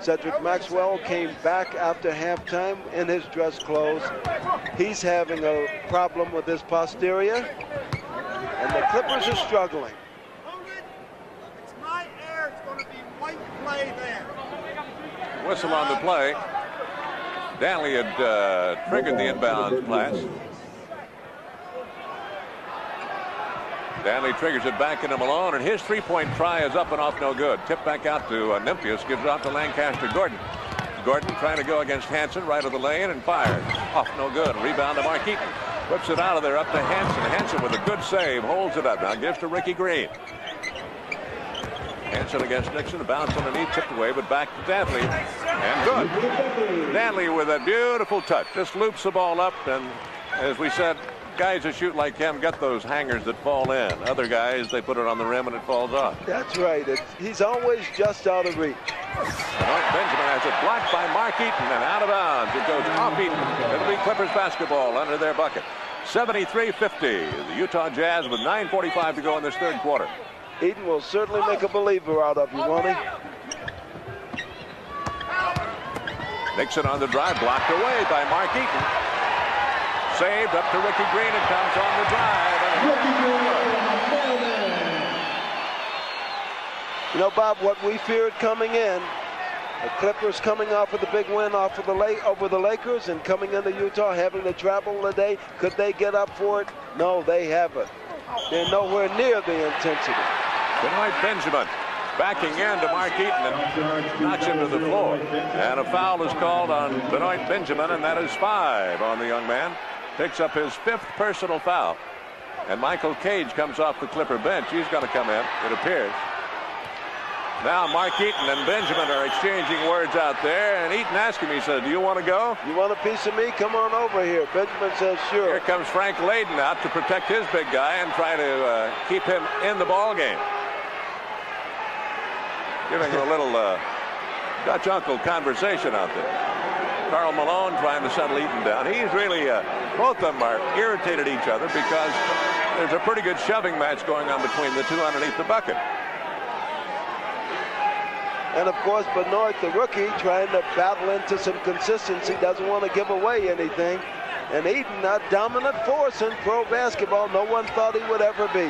Speaker 1: Cedric Maxwell came back after halftime in his dress clothes. He's having a problem with his posterior, and the Clippers are struggling.
Speaker 3: It's my air. It's going to be white play there.
Speaker 2: Whistle on the play. Danley had triggered the inbound pass. Danley triggers it back into Malone, and his three-point try is up and off, no good. Tip back out to Nymphius, gives it off to Lancaster Gordon. Gordon trying to go against Hansen, right of the lane, and fires. Off, no good. Rebound to Mark Eaton. Whips it out of there up to Hansen. Hansen with a good save, holds it up. Now gives to Ricky Green. Hansen against Nixon, a bounce underneath, tipped away, but back to Danley, and good. Danley with a beautiful touch, just loops the ball up, and as we said, guys that shoot like him get those hangers that fall in. Other guys, they put it on the rim and it falls off.
Speaker 1: That's right. He's always just out of reach.
Speaker 2: Benjamin has it blocked by Mark Eaton and out of bounds. It goes off Eaton. It'll be Clippers basketball under their bucket. 73-50. The Utah Jazz with 9:45 to go in this third quarter.
Speaker 1: Eaton will certainly make a believer out of you, won't he?
Speaker 2: Nixon on the drive, blocked away by Mark Eaton. Saved up to Ricky Green. It comes on the drive.
Speaker 1: You know, Bob, what we feared coming in, the Clippers coming off of the big win over the Lakers and coming into Utah, having to travel today. Could they get up for it? No, they haven't. They're nowhere near the intensity.
Speaker 2: Benoit Benjamin backing in to Mark Eaton and knocks him to the floor. And a foul is called on Benoit Benjamin, and that is 5 on the young man. Picks up his 5th personal foul. And Michael Cage comes off the Clipper bench. He's going to come in, it appears. Now Mark Eaton and Benjamin are exchanging words out there, and Eaton asked him, he said, do you want to go?
Speaker 1: You want a piece of me? Come on over here. Benjamin says, sure.
Speaker 2: Here comes Frank Layden out to protect his big guy and try to keep him in the ball game. Giving a little Dutch uncle conversation out there. Karl Malone trying to settle Eaton down. He's really, both of them are irritated at each other because there's a pretty good shoving match going on between the two underneath the bucket.
Speaker 1: And of course, Benoit, the rookie, trying to battle into some consistency, doesn't want to give away anything. And Eaton, a dominant force in pro basketball, no one thought he would ever be.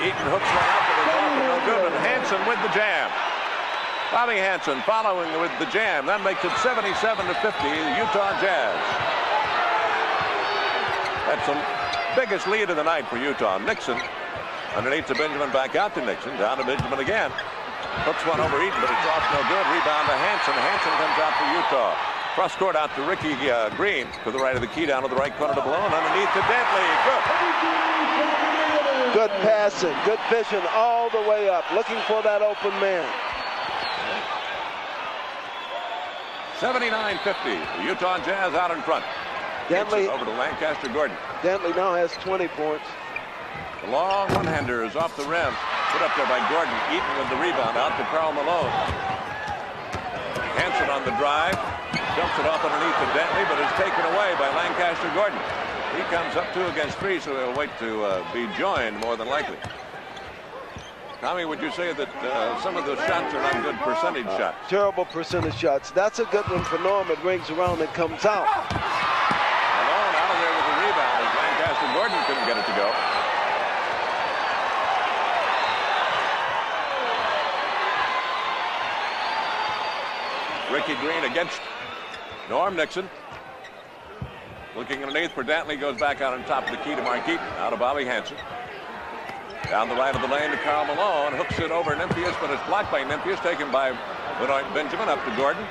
Speaker 2: Eaton hooks one up, but it's off and no good, and Hansen with the jam. Bobby Hansen following with the jam. That makes it 77-50, the Utah Jazz. That's the biggest lead of the night for Utah. Nixon underneath to Benjamin, back out to Nixon, down to Benjamin again. Hooks one over Eaton, but it's off, no good. Rebound to Hansen. Hansen comes out for Utah. Cross court out to Ricky Green to the right of the key, down to the right corner to Malone. Underneath to Danley. Good.
Speaker 1: Good passing, good vision all the way up, looking for that open man.
Speaker 2: 79-50. The Utah Jazz out in front.
Speaker 1: Danley
Speaker 2: over to Lancaster Gordon.
Speaker 1: Danley now has 20 points.
Speaker 2: The long one-hander is off the rim. Put up there by Gordon. Eaton with the rebound out to Karl Malone. Hansen on the drive. Dumps it off underneath to Danley, but is taken away by Lancaster Gordon. He comes up 2 against 3, so he'll wait to be joined more than likely. Tommy, would you say that some of those shots are not good percentage shots?
Speaker 1: Terrible percentage shots. That's a good one for Norm. It rings around and comes out.
Speaker 2: Malone out of there with the rebound as Lancaster Gordon couldn't get it to go. Ricky Green against Norm Nixon. Looking underneath for Dantley, goes back out on top of the key to Mark Eaton. Out of Bobby Hansen. Down the right of the lane to Karl Malone. Hooks it over Nymphius, but it's blocked by Nymphius. Taken by Benoit Benjamin up to Gordon.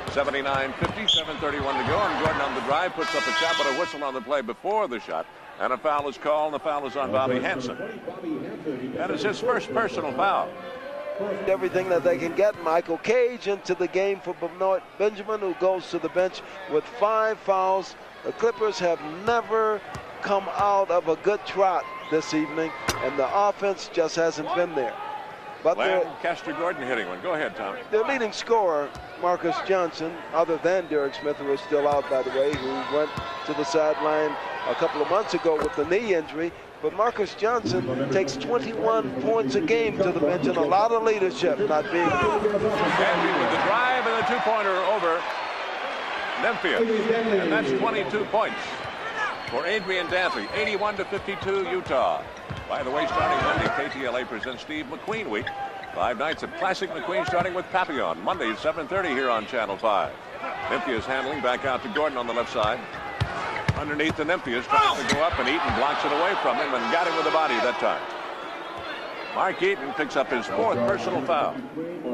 Speaker 2: 79-50, 7:31 to go. And Gordon on the drive puts up a shot, but a whistle on the play before the shot. And a foul is called, and the foul is on Bobby Hansen. That is his first personal foul.
Speaker 1: Everything that they can get. Michael Cage into the game for Benoit Benjamin, who goes to the bench with 5 fouls. The Clippers have never come out of a good trot this evening, and the offense just hasn't been there. But
Speaker 2: Lancaster Gordon hitting one. Go ahead, Tom.
Speaker 1: Their leading scorer, Marcus Johnson, other than Derek Smith, who is still out, by the way, who went to the sideline a couple of months ago with the knee injury. But Marcus Johnson takes 21 points a game to the bench and a lot of leadership not being.
Speaker 2: Dantley with the drive and a two-pointer over Memphis. And that's 22 points for Adrian Dantley. 81-52 Utah. By the way, starting Monday, KTLA presents Steve McQueen Week. 5 nights of Classic McQueen starting with Papillon. Monday, 7:30 here on Channel 5. Memphis handling back out to Gordon on the left side. Underneath the Memphis trying to go up, and Eaton blocks it away from him and got him with the body that time. Mark Eaton picks up his 4th personal foul.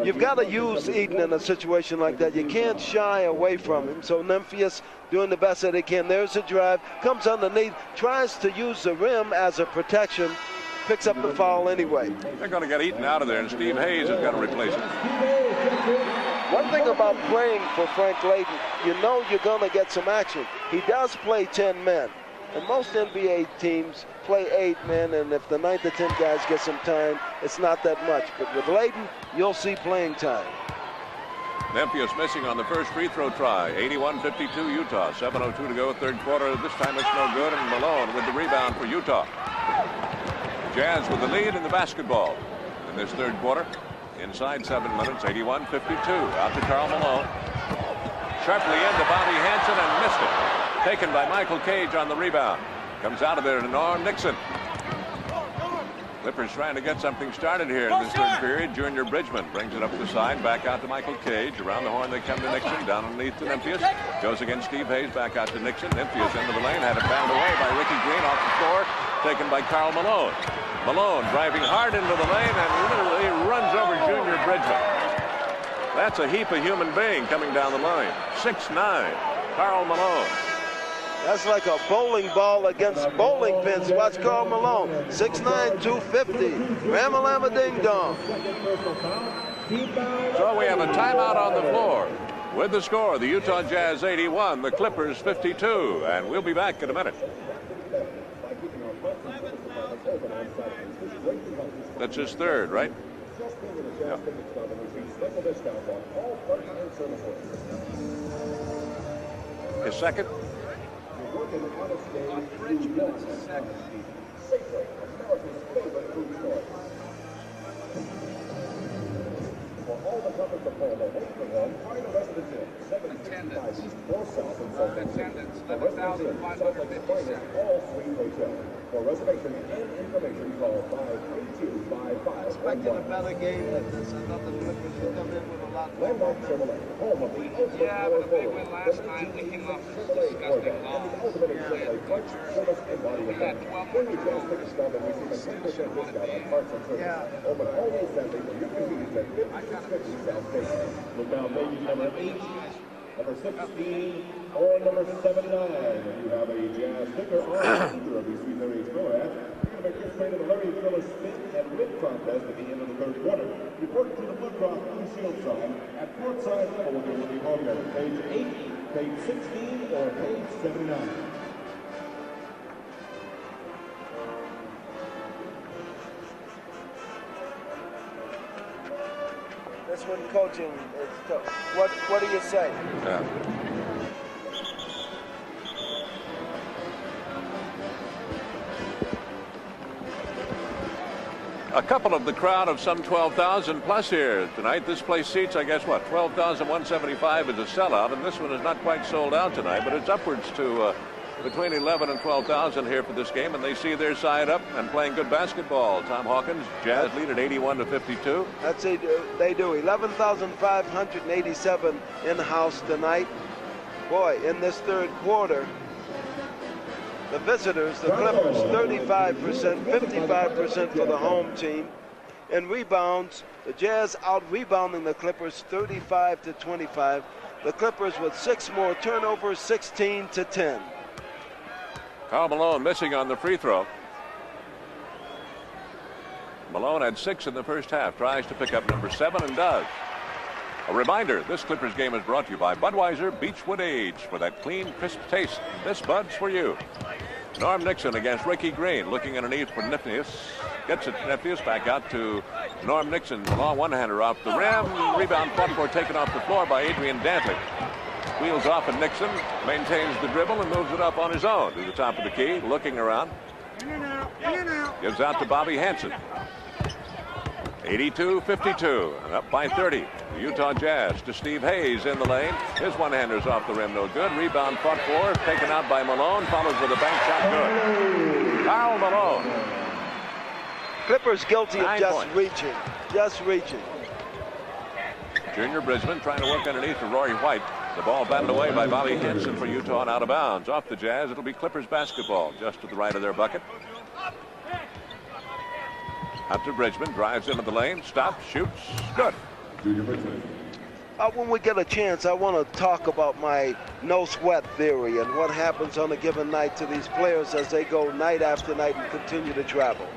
Speaker 1: You've got to use Eaton in a situation like that. You can't shy away from him. So Memphis doing the best that they can. There's a drive, comes underneath, tries to use the rim as a protection, picks up the foul anyway.
Speaker 2: They're going to get Eaton out of there, and Steve Hayes is going to replace him.
Speaker 1: One thing about playing for Frank Layden, you know you're going to get some action. He does play 10 men. And most NBA teams play 8 men, and if the 9th or 10th guys get some time, it's not that much. But with Layden, you'll see playing time.
Speaker 2: Memphis missing on the first free throw try. 81-52 Utah. 7:02 to go, third quarter. This time it's no good, and Malone with the rebound for Utah. Jazz with the lead in the basketball in this third quarter. Inside 7 minutes, 81-52. Out to Karl Malone. Sharply into Bobby Hansen and missed it. Taken by Michael Cage on the rebound. Comes out of there to Norm Nixon. Clippers trying to get something started here in this third period. Junior Bridgman brings it up the side, back out to Michael Cage. Around the horn they come to Nixon, down underneath to Memphis. Goes against Steve Hayes, back out to Nixon. Memphis into the lane, had it found away by Ricky Green off the floor. Taken by Karl Malone. Malone driving hard into the lane and literally runs over Junior Bridgman. That's a heap of human being coming down the line. 6'9", Karl Malone.
Speaker 1: That's like a bowling ball against bowling pins. Watch Karl Malone. 6'9", 250. Ramalama ding dong.
Speaker 2: So we have a timeout on the floor. With the score, the Utah Jazz 81, the Clippers 52. And we'll be back in a minute. That's his third, right? Yeah. His second?
Speaker 4: For all the purpose of home or home from home, find a residence inn. 765 East or South in Salt Lake City. A residence inn, Salt Lake's finest all-suite hotel. For reservations and information, call 532-5511.
Speaker 1: Expecting a better game than this. I thought the Clippers would come in with a lot more.
Speaker 4: Landmark Chevrolet, home of the ultimate power forward.
Speaker 5: Last night we came off disgusting
Speaker 4: And the ultimate in Chevrolet parts, service, and body repair. When you just pick a stub and receive a 10% discount on parts and service. Open all day Sunday for your convenience at 5650 South Station. Look down maybe number 8, number 16, or number 79. If you have a Jazz sticker on either of these 3 Larry Throw ads, you're going to participate in the Larry Thriller Spin and Rip contest at the end of the third quarter. Report to the Woodcroft Blue Shield sign at courtside level during the program. Page 8, page 16, or page 79.
Speaker 1: That's when coaching is tough. What do you say?
Speaker 2: Yeah. A couple of the crowd of some 12,000 plus here tonight. This place seats, I guess, what, 12,175 is a sellout, and this one is not quite sold out tonight, but it's upwards to between 11 and 12,000 here for this game, and they see their side up and playing good basketball. Tom Hawkins, Jazz lead at 81-52.
Speaker 1: That's it. They do. 11,587 in the house tonight. Boy, in this third quarter, the visitors, the Clippers, 35%, 55% for the home team. In rebounds, the Jazz out-rebounding the Clippers 35-25. The Clippers with 6 more turnovers, 16-10.
Speaker 2: Karl Malone missing on the free throw. Malone had 6 in the first half. Tries to pick up number 7 and does. A reminder, this Clippers game is brought to you by Budweiser Beechwood Age. For that clean, crisp taste, this Bud's for you. Norm Nixon against Ricky Green. Looking underneath for Nipnius. Gets it to Nipnius. Back out to Norm Nixon. Long one-hander off the rim. Rebound fought for, taken off the floor by Adrian Dantley. Wheels off, and Nixon maintains the dribble and moves it up on his own to the top of the key. Looking around. Gives out to Bobby Hansen. 82-52, and up by 30. The Utah Jazz to Steve Hayes in the lane. His one-hander's off the rim, no good. Rebound fought for, taken out by Malone. Follows with a bank shot, good. Karl Malone.
Speaker 1: Clippers guilty of
Speaker 2: 9
Speaker 1: just
Speaker 2: points.
Speaker 1: reaching. Just reaching.
Speaker 2: Junior Bridgman trying to work underneath to Rory White. The ball batted away by Bobby Hansen for Utah and out of bounds. Off the Jazz, it'll be Clippers basketball just to the right of their bucket. Up to Bridgman, drives into the lane, stops, shoots, good.
Speaker 1: When we get a chance, I want to talk about my no sweat theory and what happens on a given night to these players as they go night after night and continue to travel.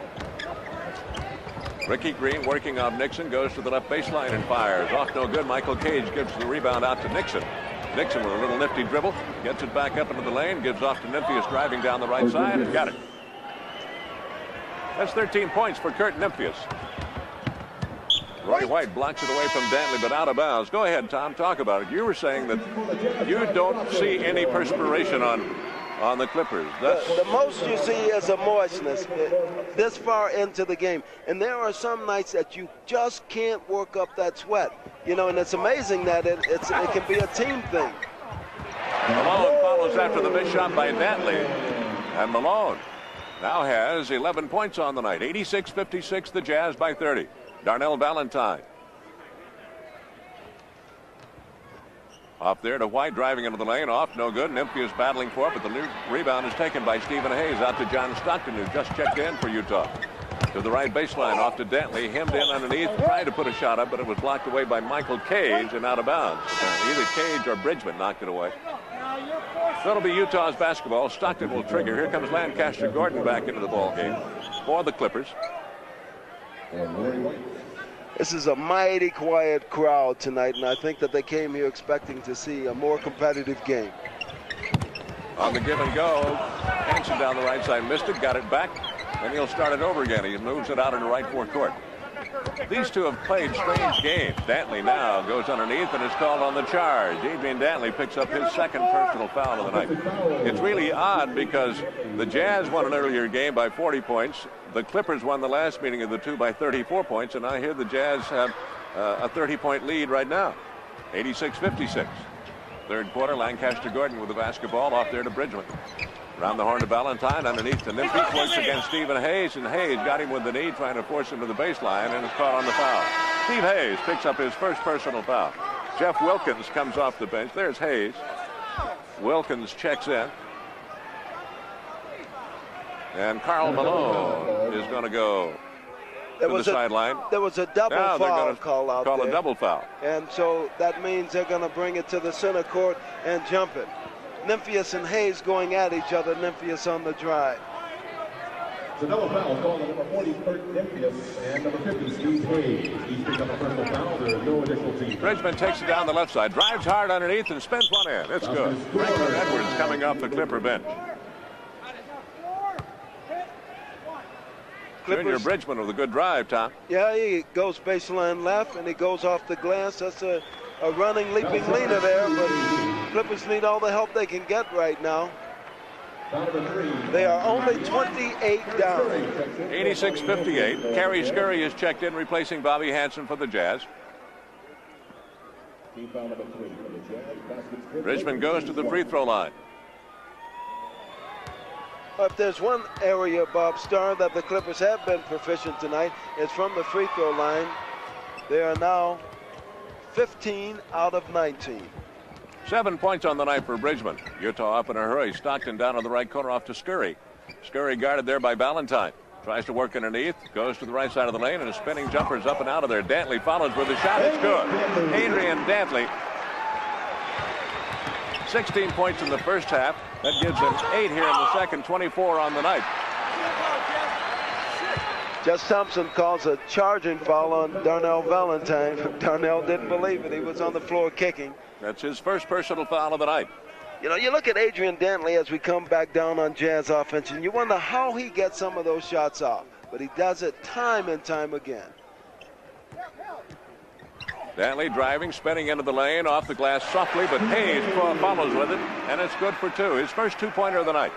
Speaker 2: Ricky Green working on Nixon, goes to the left baseline and fires. Off no good. Michael Cage gives the rebound out to Nixon. Nixon with a little nifty dribble, gets it back up into the lane, gives off to Nymphius driving down the right side, and got it. That's 13 points for Kurt Nymphius. Roy White blocks it away from Dantley, but out of bounds. Go ahead, Tom, talk about it. You were saying that you don't see any perspiration on the Clippers.
Speaker 1: The most you see is a moistness this far into the game. And there are some nights that you just can't work up that sweat. You know, and it's amazing that it can be a team thing.
Speaker 2: Malone follows after the missed shot by Dantley. And Malone now has 11 points on the night. 86-56, the Jazz by 30. Darnell Valentine. Off there to White, driving into the lane. Off, no good. Nymphius battling for it, but the rebound is taken by Stephen Hayes. Out to John Stockton, who just checked in for Utah. To the right baseline, off to Dantley. Hemmed in underneath, tried to put a shot up, but it was blocked away by Michael Cage and out of bounds. Either Cage or Bridgman knocked it away. So it'll be Utah's basketball. Stockton will trigger. Here comes Lancaster Gordon back into the ball game for the Clippers.
Speaker 1: This is a mighty quiet crowd tonight, and I think that they came here expecting to see a more competitive game.
Speaker 2: On the give and go, Hansen down the right side, missed it, got it back, and he'll start it over again. He moves it out in the right forecourt. These two have played strange games. Dantley now goes underneath and is called on the charge. Adrian Dantley picks up his second personal foul of the night. It's really odd because the Jazz won an earlier game by 40 points. The Clippers won the last meeting of the two by 34 points, and I hear the Jazz have a 30-point lead right now. 86-56. Third quarter, Lancaster Gordon with the basketball off there to Bridgman. Around the horn to Valentine, underneath to Nymphius, works against Stephen Hayes, and Hayes got him with the knee, trying to force him to the baseline, and is caught on the foul. Steve Hayes picks up his first personal foul. Jeff Wilkins comes off the bench. There's Hayes. Wilkins checks in. And Karl Malone is going to go to the sideline.
Speaker 1: There was a double foul call out there.
Speaker 2: Call a double foul.
Speaker 1: And so that means they're going to bring it to the center court and jump it. Nymphius and Hayes going at each other. Nymphius on the drive.
Speaker 4: It's a double foul called on number 40, Kurt Nymphius, and number 50, Steve Hayes. He's picked up a personal foul. There are no additional teams.
Speaker 2: Bridgman takes it down the left side, drives hard underneath, and spins one in. It's good. Franklin Edwards coming off the Clipper bench. Junior Bridgman with a good drive, Tom.
Speaker 1: Yeah, he goes baseline left, and he goes off the glass. That's a running, leaping leaner there, but Clippers need all the help they can get right now. They are only 28 down.
Speaker 2: 86-58. Kerry Scurry is checked in, replacing Bobby Hansen for the Jazz. Bridgman goes to the free throw line.
Speaker 1: If there's one area, Bob Starr, that the Clippers have been proficient tonight, it's from the free throw line. They are now 15 out of 19.
Speaker 2: 7 points on the night for Bridgman. Utah up in a hurry. Stockton down in the right corner off to Scurry. Scurry guarded there by Valentine. Tries to work underneath. Goes to the right side of the lane, and a spinning jumper's up and out of there. Dantley follows with a shot. It's good. Adrian Dantley. 16 points in the first half. That gives him 8 here in the second, 24 on the night.
Speaker 1: Jess Thompson calls a charging foul on Darnell Valentine. Darnell didn't believe it. He was on the floor kicking.
Speaker 2: That's his first personal foul of the night.
Speaker 1: You know, you look at Adrian Dantley as we come back down on Jazz offense, and you wonder how he gets some of those shots off. But he does it time and time again.
Speaker 2: Dantley driving, spinning into the lane, off the glass softly, but Hayes follows with it, and it's good for two. His first two-pointer of the night.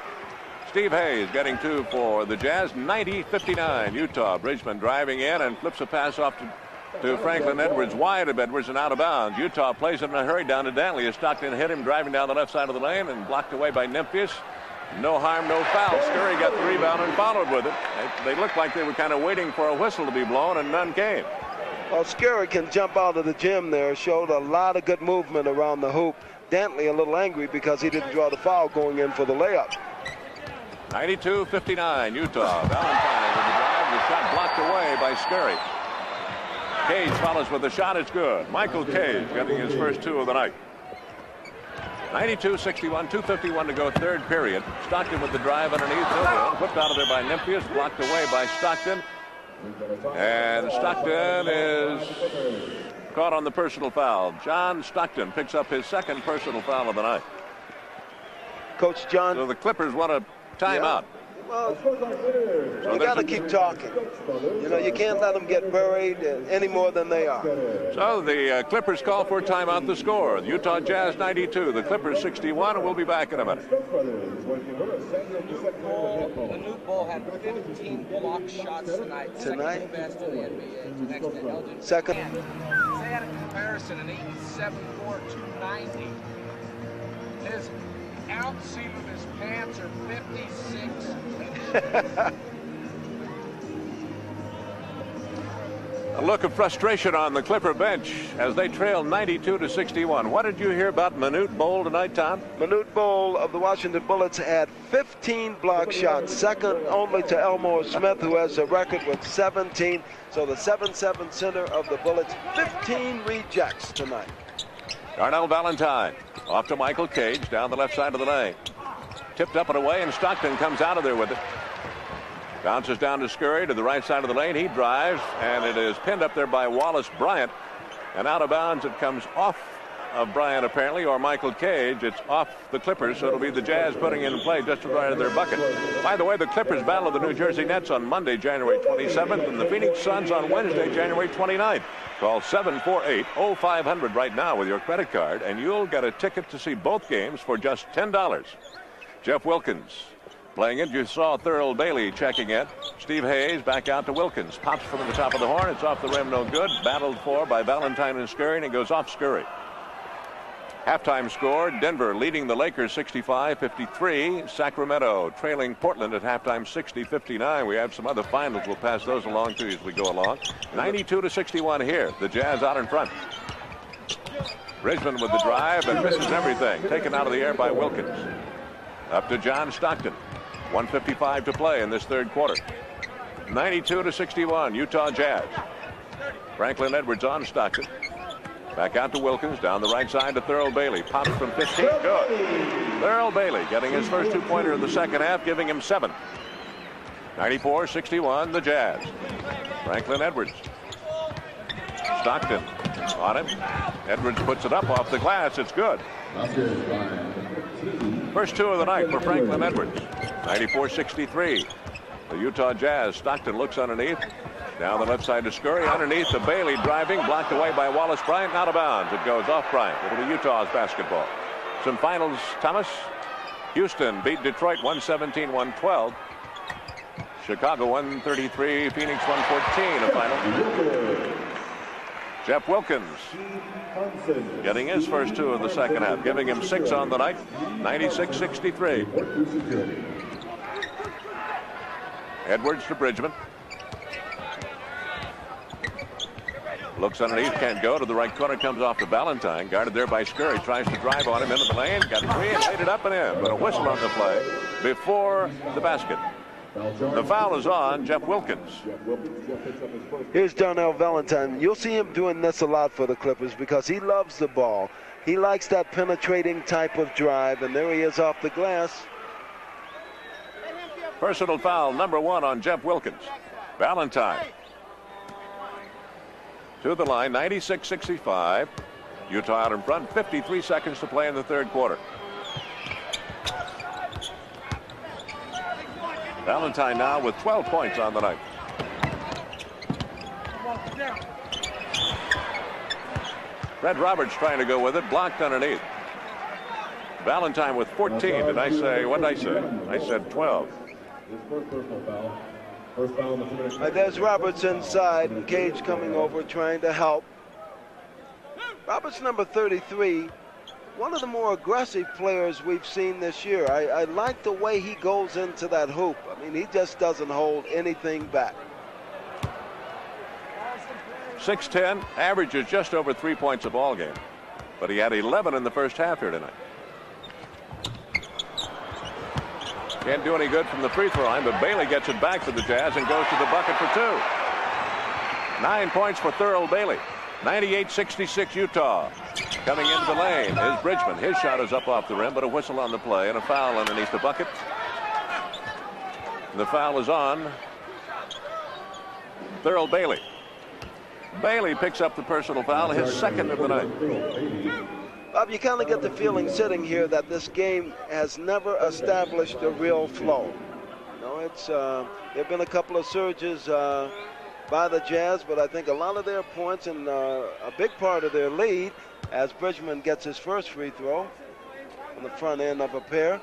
Speaker 2: Steve Hayes getting 2 for the Jazz. 90-59 Utah. Bridgman driving in and flips a pass off to Franklin Edwards, wide of Edwards and out of bounds. Utah plays it in a hurry down to Dantley. As Stockton hit him driving down the left side of the lane and blocked away by Nymphius. No harm, no foul. Scurry got the rebound and followed with it. They looked like they were kind of waiting for a whistle to be blown, and none came.
Speaker 1: Well, Scurry can jump out of the gym there. Showed a lot of good movement around the hoop. Dantley a little angry because he didn't draw the foul going in for the layup.
Speaker 2: 92-59 Utah. Valentine with the drive. The shot blocked away by Scurry. Cage follows with the shot. It's good. Michael Cage getting his first 2 of the night. 92-61, 2:51 to go, third period. Stockton with the drive underneath. Whipped out of there by Nymphius. Blocked away by Stockton. And Stockton is caught on the personal foul. John Stockton picks up his second personal foul of the night.
Speaker 1: Coach John.
Speaker 2: So the Clippers want a timeout.
Speaker 1: Well, you got to keep talking. You know, you can't let them get buried any more than they are.
Speaker 2: So the Clippers call for a timeout. The score, the Utah Jazz 92, the Clippers 61, and we'll be back in a minute.
Speaker 5: Manute Bol had 15 block shots tonight. Second best in the NBA. Next to Elgin.
Speaker 1: Second.
Speaker 5: They had a comparison, an 87-4, 290. His outseam of his pants are 56.
Speaker 2: A look of frustration on the Clipper bench as they trail 92-61. What did you hear about Manute Bol tonight, Tom?
Speaker 1: Manute Bol of the Washington Bullets had 15 block shots, second only to Elmore Smith, who has a record with 17. So the 7-7 center of the Bullets, 15 rejects tonight.
Speaker 2: Darnell Valentine off to Michael Cage down the left side of the lane. Tipped up and away, and Stockton comes out of there with it. Bounces down to Scurry to the right side of the lane. He drives, and it is pinned up there by Wallace Bryant. And out of bounds, it comes off of Bryant, apparently, or Michael Cage. It's off the Clippers, so it'll be the Jazz putting in play just right of their bucket. By the way, the Clippers battle the New Jersey Nets on Monday, January 27th, and the Phoenix Suns on Wednesday, January 29th. Call 748-0500 right now with your credit card, and you'll get a ticket to see both games for just $10. Jeff Wilkins playing it. You saw Thurl Bailey checking it. Steve Hayes back out to Wilkins. Pops from the top of the horn. It's off the rim, no good. Battled for by Valentine and Scurry, and it goes off Scurry. Halftime score, Denver leading the Lakers 65-53. Sacramento trailing Portland at halftime 60-59. We have some other finals. We'll pass those along to you as we go along. 92-61 here. The Jazz out in front. Bridgman with the drive and misses everything. Taken out of the air by Wilkins. Up to John Stockton. 1:55 to play in this third quarter. 92-61, Utah Jazz. Franklin Edwards on Stockton. Back out to Wilkins, down the right side to Thurl Bailey. Pops from 15, good. Thurl Bailey getting his first 2-pointer in the second half, giving him 7. 94-61, the Jazz. Franklin Edwards. Stockton on it. Edwards puts it up off the glass, it's good. First 2 of the night for Franklin Edwards. 94-63. The Utah Jazz. Stockton looks underneath. Down the left side to Scurry. Underneath to Bailey driving. Blocked away by Wallace Bryant. Out of bounds. It goes off Bryant. It'll be Utah's basketball. Some finals, Thomas. Houston beat Detroit 117-112. Chicago 133. Phoenix 114. A final. Jeff Wilkins getting his first 2 of the second half, giving him 6 on the night. 96-63. Edwards to Bridgman. Looks underneath, can't go to the right corner, comes off to Valentine. Guarded there by Scurry, tries to drive on him into the lane. Got 3 and laid it up and in, but a whistle on the play before the basket. The foul is on Jeff Wilkins.
Speaker 1: Here's Darnell Valentine. You'll see him doing this a lot for the Clippers because he loves the ball. He likes that penetrating type of drive, and there he is off the glass.
Speaker 2: Personal foul number 1 on Jeff Wilkins. Valentine to the line, 96-65. Utah out in front, 53 seconds to play in the third quarter. Valentine now with 12 points on the night. Fred Roberts trying to go with it, blocked underneath. Valentine with 14. Did I say, what did I say? I said 12.
Speaker 1: There's Roberts inside, and Cage coming over trying to help. Roberts, number 33, one of the more aggressive players we've seen this year. I like the way he goes into that hoop. I mean, he just doesn't hold anything back.
Speaker 2: 6'10", averages just over 3 points a ball game, but he had 11 in the first half here tonight. Can't do any good from the free throw line, but Bailey gets it back for the Jazz and goes to the bucket for 2. 9 points for Thurl Bailey. 98-66 Utah. Coming into the lane is Bridgman. His shot is up off the rim, but a whistle on the play and a foul underneath the bucket. And the foul is on Thurl Bailey. Bailey picks up the personal foul, his second of the night.
Speaker 1: Bob, you kind of get the feeling sitting here that this game has never established a real flow. You know, it's there have been a couple of surges by the Jazz, but I think a lot of their points and a big part of their lead, as Bridgman gets his first free throw on the front end of a pair,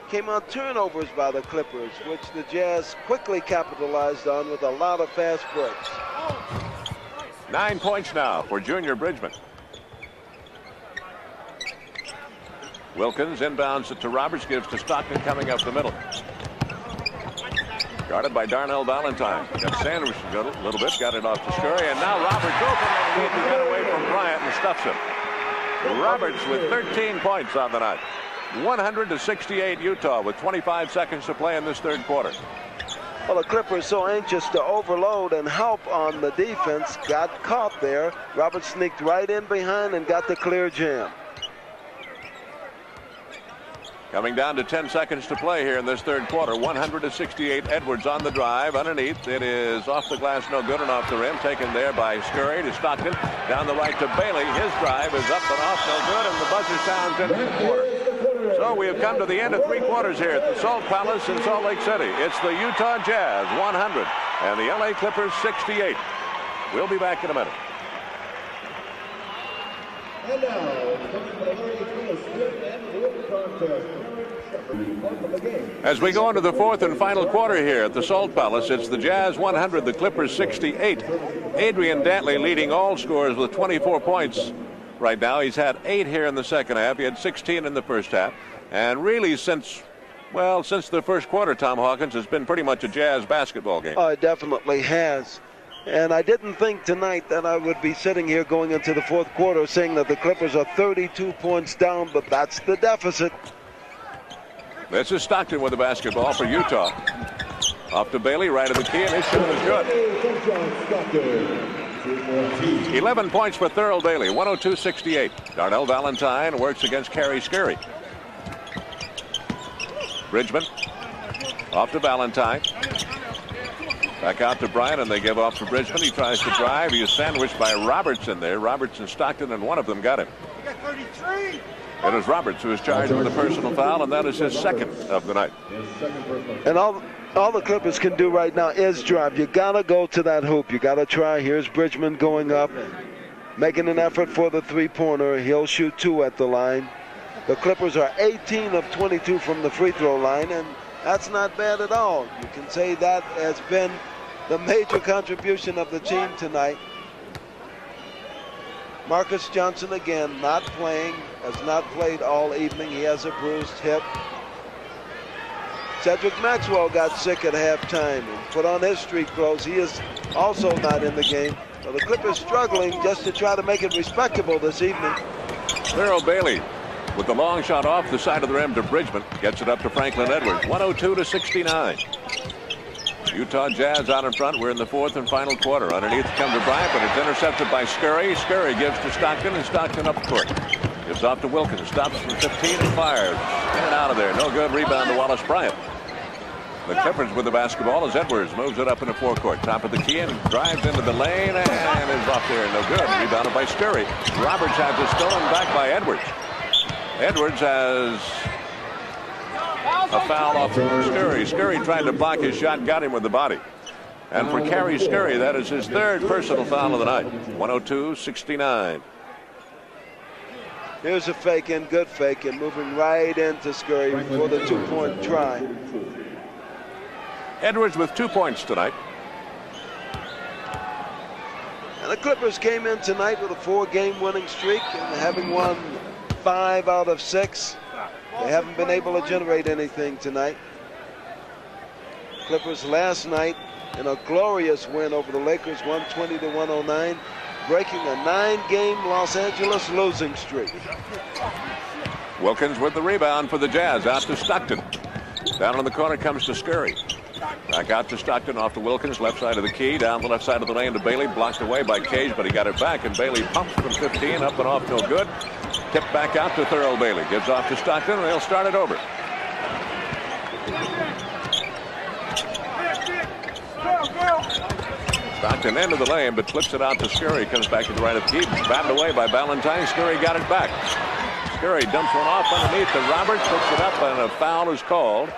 Speaker 1: came on turnovers by the Clippers, which the Jazz quickly capitalized on with a lot of fast breaks.
Speaker 2: 9 points now for Junior Bridgman. Wilkins inbounds it to Roberts, gives to Stockton coming up the middle. Guarded by Darnell Valentine. Got sandwiched a little bit, got it off to Scurry, and now Roberts open underneath to get away from Bryant and stuffs him. Roberts with 13 points on the night. 100-68 Utah with 25 seconds to play in this third quarter.
Speaker 1: Well, the Clippers so anxious to overload and help on the defense, got caught there. Roberts sneaked right in behind and got the clear jam.
Speaker 2: Coming down to 10 seconds to play here in this third quarter. 100-68 Edwards on the drive. Underneath, it is off the glass, no good, and off the rim. Taken there by Scurry to Stockton. Down the right to Bailey. His drive is up and off, no good, and the buzzer sounds in the quarter. So we have come to the end of 3 quarters here at the Salt Palace in Salt Lake City. It's the Utah Jazz 100 and the LA Clippers 68. We'll be back in a minute.
Speaker 4: And
Speaker 2: as we go into the fourth and final quarter here at the Salt Palace, it's the Jazz 100, the Clippers 68. Adrian Dantley leading all scorers with 24 points right now. He's had 8 here in the second half. He had 16 in the first half. And really since the first quarter, Tom Hawkins, it's been pretty much a Jazz basketball game.
Speaker 1: Oh, it definitely has. And I didn't think tonight that I would be sitting here going into the fourth quarter saying that the Clippers are 32 points down, but that's the deficit.
Speaker 2: This is Stockton with the basketball for Utah. Off to Bailey, right of the key, and his shot is good. 11 points for Thurl Bailey, 102-68. Darnell Valentine works against Kerry Scurry. Bridgman off to Valentine. Back out to Bryant, and they give off to Bridgman. He tries to drive. He is sandwiched by Roberts in there. Roberts and Stockton, and one of them got him. It is Roberts who is charged with a personal foul, and that is his second of the night.
Speaker 1: And all the Clippers can do right now is drive. You got to go to that hoop. You got to try. Here's Bridgman going up, making an effort for the three-pointer. He'll shoot 2 at the line. The Clippers are 18 of 22 from the free throw line, and that's not bad at all. You can say that has been the major contribution of the team tonight. Marcus Johnson again not playing, has not played all evening. He has a bruised hip. Cedric Maxwell got sick at halftime and put on his street clothes. He is also not in the game. So the Clippers struggling just to try to make it respectable this evening.
Speaker 2: Thurl Bailey with the long shot off the side of the rim to Bridgman. Gets it up to Franklin Edwards. 102-69. Utah Jazz out in front. We're in the fourth and final quarter. Underneath comes to Bryant, but it's intercepted by Scurry. Scurry gives to Stockton, and Stockton up court. Gives off to Wilkins. Stops from 15 and fires. In and out of there. No good. Rebound to Wallace Bryant. The Clippers with the basketball as Edwards moves it up in the forecourt. Top of the key and drives into the lane and is off there. No good. Rebounded by Scurry. Roberts has it stolen back by Edwards. Edwards has a foul off of Scurry. Scurry tried to block his shot, got him with the body. And for Kerry Scurry, that is his third personal foul of the night. 102-69.
Speaker 1: Here's a fake in, good fake, and moving right into Scurry for the 2-point try.
Speaker 2: Edwards with 2 points tonight.
Speaker 1: And the Clippers came in tonight with a 4-game winning streak, and having won 5 out of 6, they haven't been able to generate anything tonight. Clippers last night in a glorious win over the Lakers, 120-109, breaking a 9-game Los Angeles losing streak.
Speaker 2: Wilkins with the rebound for the Jazz, out to Stockton. Down in the corner comes to Scurry. Back out to Stockton, off to Wilkins, left side of the key, down the left side of the lane to Bailey, blocked away by Cage, but he got it back, and Bailey pumps from 15, up and off, no good. Tipped back out to Thurl Bailey, gives off to Stockton, and they'll start it over. Stockton into the lane, but flips it out to Scurry, comes back to the right of the key, batted away by Ballantyne. Scurry got it back. Scurry dumps one off underneath to Roberts, puts it up, and a foul is called.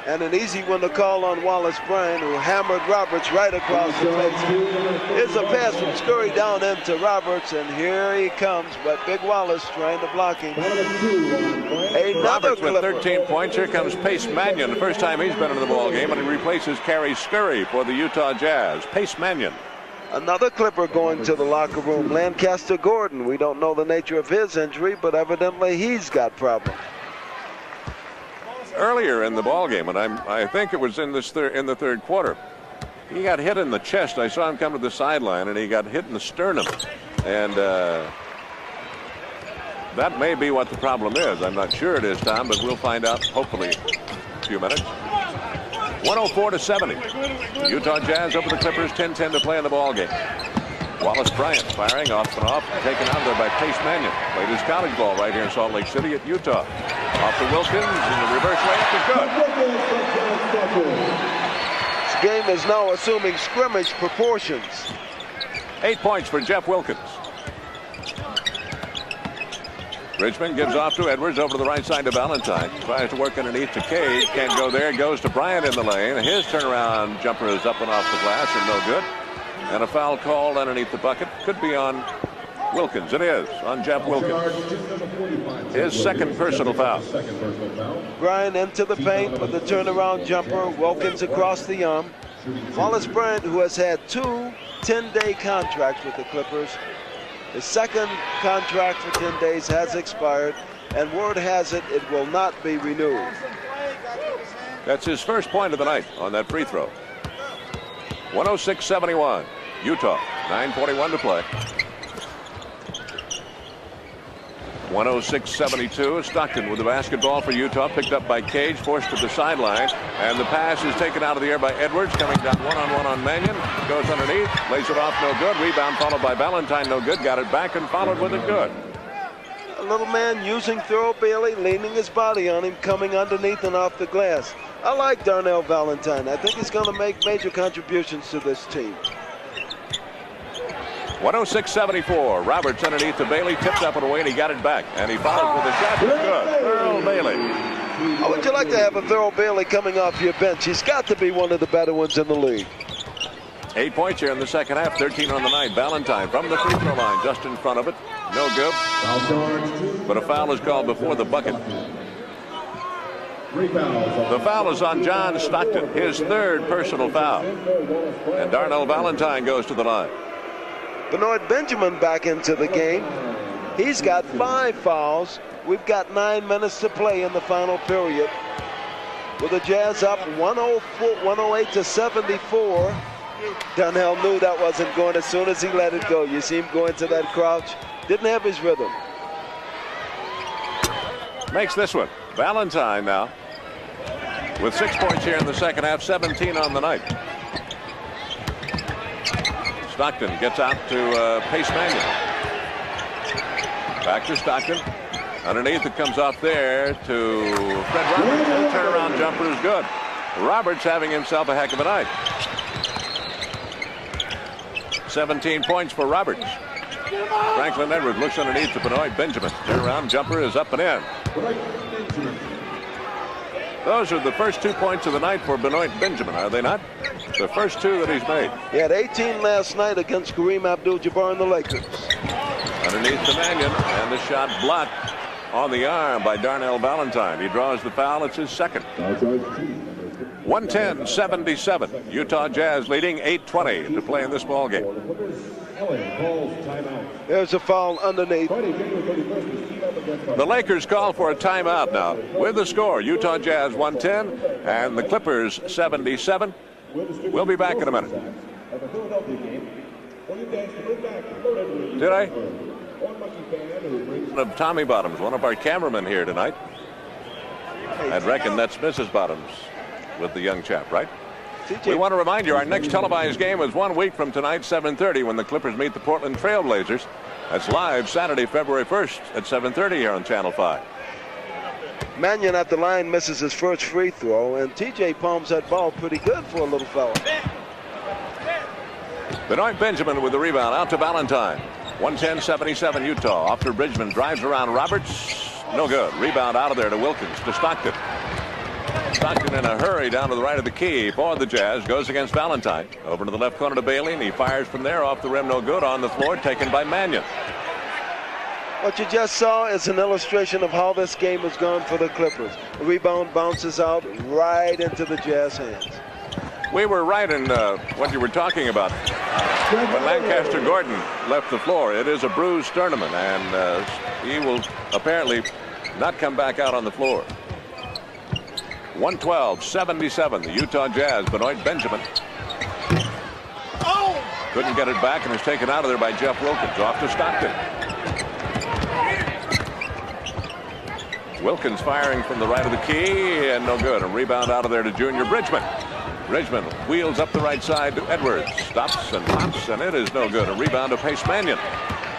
Speaker 1: And an easy one to call on Wallace Bryant, who hammered Roberts right across the face. Here's a pass from Scurry down into Roberts, and here he comes, but Big Wallace trying to block him. Another
Speaker 2: Roberts with 13 points. Here comes Pace Mannion, the first time he's been in the ball game, and he replaces Kerry Scurry for the Utah Jazz. Pace Mannion.
Speaker 1: Another Clipper going to the locker room, Lancaster Gordon. We don't know the nature of his injury, but evidently he's got problems.
Speaker 2: Earlier in the ball game, and I think it was in the third quarter, he got hit in the chest. I saw him come to the sideline, and he got hit in the sternum, and that may be what the problem is. I'm not sure it is, Tom, but we'll find out hopefully in a few minutes. 104-70. Utah Jazz over the Clippers. 10-10 to play in the ball game. Wallace Bryant firing off and off, taken out there by Pace Mannion. Played his college ball right here in Salt Lake City at Utah. Off to Wilkins, and the reverse layup is good.
Speaker 1: This game is now assuming scrimmage proportions.
Speaker 2: 8 points for Jeff Wilkins. Richmond gives off to Edwards over to the right side to Ballantyne. Tries to work underneath to Cage. Can't go there. Goes to Bryant in the lane. His turnaround jumper is up and off the glass and no good. And a foul called underneath the bucket. Could be on Wilkins. It is on Jeff Wilkins. His second personal foul.
Speaker 1: Bryant into the paint with the turnaround jumper. Wilkins across the arm. Wallace Bryant, who has had 2 10-day contracts with the Clippers. His second contract for 10 days has expired, and word has it, it will not be renewed.
Speaker 2: That's his first point of the night on that free throw. 106-71. Utah, 9:41 to play. 106-72. Stockton with the basketball for Utah, picked up by Cage, forced to the sideline, and the pass is taken out of the air by Edwards, coming down one-on-one on Mannion, goes underneath, lays it off, no good. Rebound followed by Ballantyne, no good. Got it back and followed with it, good.
Speaker 1: A little man using Thurl Bailey, leaning his body on him, coming underneath and off the glass. I like Darnell Valentine. I think he's going to make major contributions to this team.
Speaker 2: 106-74. Roberts underneath to Bailey, tipped up and away, and he got it back. And he followed with a shot. Good. Thurl Bailey.
Speaker 1: How would you like to have a Thurl Bailey coming off your bench? He's got to be one of the better ones in the league.
Speaker 2: 8 points here in the second half, 13 on the night. Valentine from the free throw line, just in front of it. No good. But a foul is called before the bucket. The foul is on John Stockton, his third personal foul. And Darnell Valentine goes to the line.
Speaker 1: Benoit Benjamin back into the game. He's got 5 fouls. We've got 9 minutes to play in the final period. With the Jazz up 108-74. Darnell knew that wasn't going as soon as he let it go. You see him go into that crouch. Didn't have his rhythm.
Speaker 2: Makes this one. Valentine now with 6 points here in the second half, 17 on the night. Stockton gets out to Pace Mannion. Back to Stockton. Underneath, it comes off there to Fred Roberts. The turnaround jumper is good. Roberts having himself a heck of a night. 17 points for Roberts. Franklin Edwards looks underneath to Benoit Benjamin. Turnaround jumper is up and in. Those are the first 2 points of the night for Benoit Benjamin, are they not? The first 2 that he's made.
Speaker 1: He had 18 last night against Kareem Abdul-Jabbar and the Lakers.
Speaker 2: Underneath to Mannion, and the shot blocked on the arm by Darnell Valentine. He draws the foul. It's his second. 110-77. Utah Jazz leading 8:20 to play in this ball game.
Speaker 1: There's a foul underneath.
Speaker 2: The Lakers call for a timeout now. With the score, Utah Jazz 110 and the Clippers 77. We'll be back in a minute. Did I? Of Tommy Bottoms, one of our cameramen here tonight. I'd reckon that's Mrs. Bottoms with the young chap, right? We want to remind you our next televised game is 1 week from tonight, 7:30, when the Clippers meet the Portland Trail Blazers. That's live Saturday, February 1st at 7:30 here on Channel 5.
Speaker 1: Mannion at the line misses his first free throw, and TJ palms that ball pretty good for a little fella.
Speaker 2: Benoit Benjamin with the rebound out to Valentine. 110-77 Utah. Off to Bridgman, drives around Roberts. No good. Rebound out of there to Wilkins, to Stockton. Stockton in a hurry down to the right of the key for the Jazz. Goes against Valentine. Over to the left corner to Bailey, and he fires from there off the rim. No good. On the floor, taken by Mannion.
Speaker 1: What you just saw is an illustration of how this game has gone for the Clippers. The rebound bounces out right into the Jazz hands.
Speaker 2: We were right in what you were talking about. When Lancaster Gordon left the floor, it is a bruised sternum, and he will apparently not come back out on the floor. 112-77, the Utah Jazz. Benoit Benjamin couldn't get it back and is taken out of there by Jeff Wilkins. Off to Stockton. Wilkins firing from the right of the key, and no good. A rebound out of there to Junior Bridgman. Bridgman wheels up the right side to Edwards. Stops and pops, and it is no good. A rebound to Pace Mannion.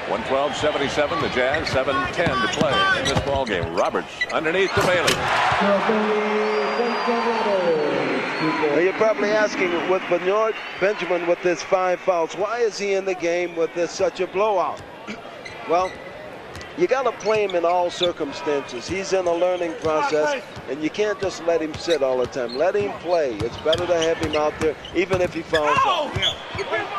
Speaker 2: 112-77, the Jazz, 7:10 to play in this ball game. Roberts underneath to Bailey.
Speaker 1: Now you're probably asking, with Benoit Benjamin with his 5 fouls, why is he in the game with this such a blowout? Well, you got to play him in all circumstances. He's in a learning process, and you can't just let him sit all the time. Let him play. It's better to have him out there, even if he fouls out.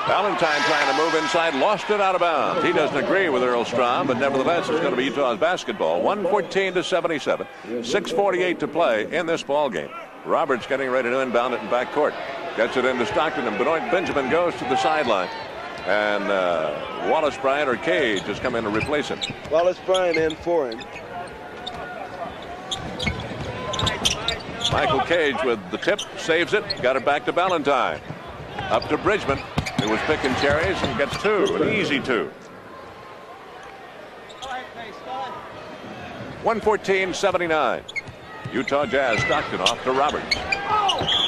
Speaker 2: Valentine trying to move inside, lost it out of bounds. He doesn't agree with Earl Strom, but nevertheless, it's going to be Utah's basketball. 114-77, 6:48 to play in this ball game. Roberts getting ready to inbound it in backcourt. Gets it into Stockton, and Benoit Benjamin goes to the sideline. And Wallace Bryant or Cage has come in to replace him.
Speaker 1: Wallace Bryant in for him.
Speaker 2: Michael Cage with the tip, saves it, got it back to Valentine. Up to Bridgman, who was picking cherries, and gets 2, an easy 2. 114-79. Utah Jazz. Stockton off to Roberts.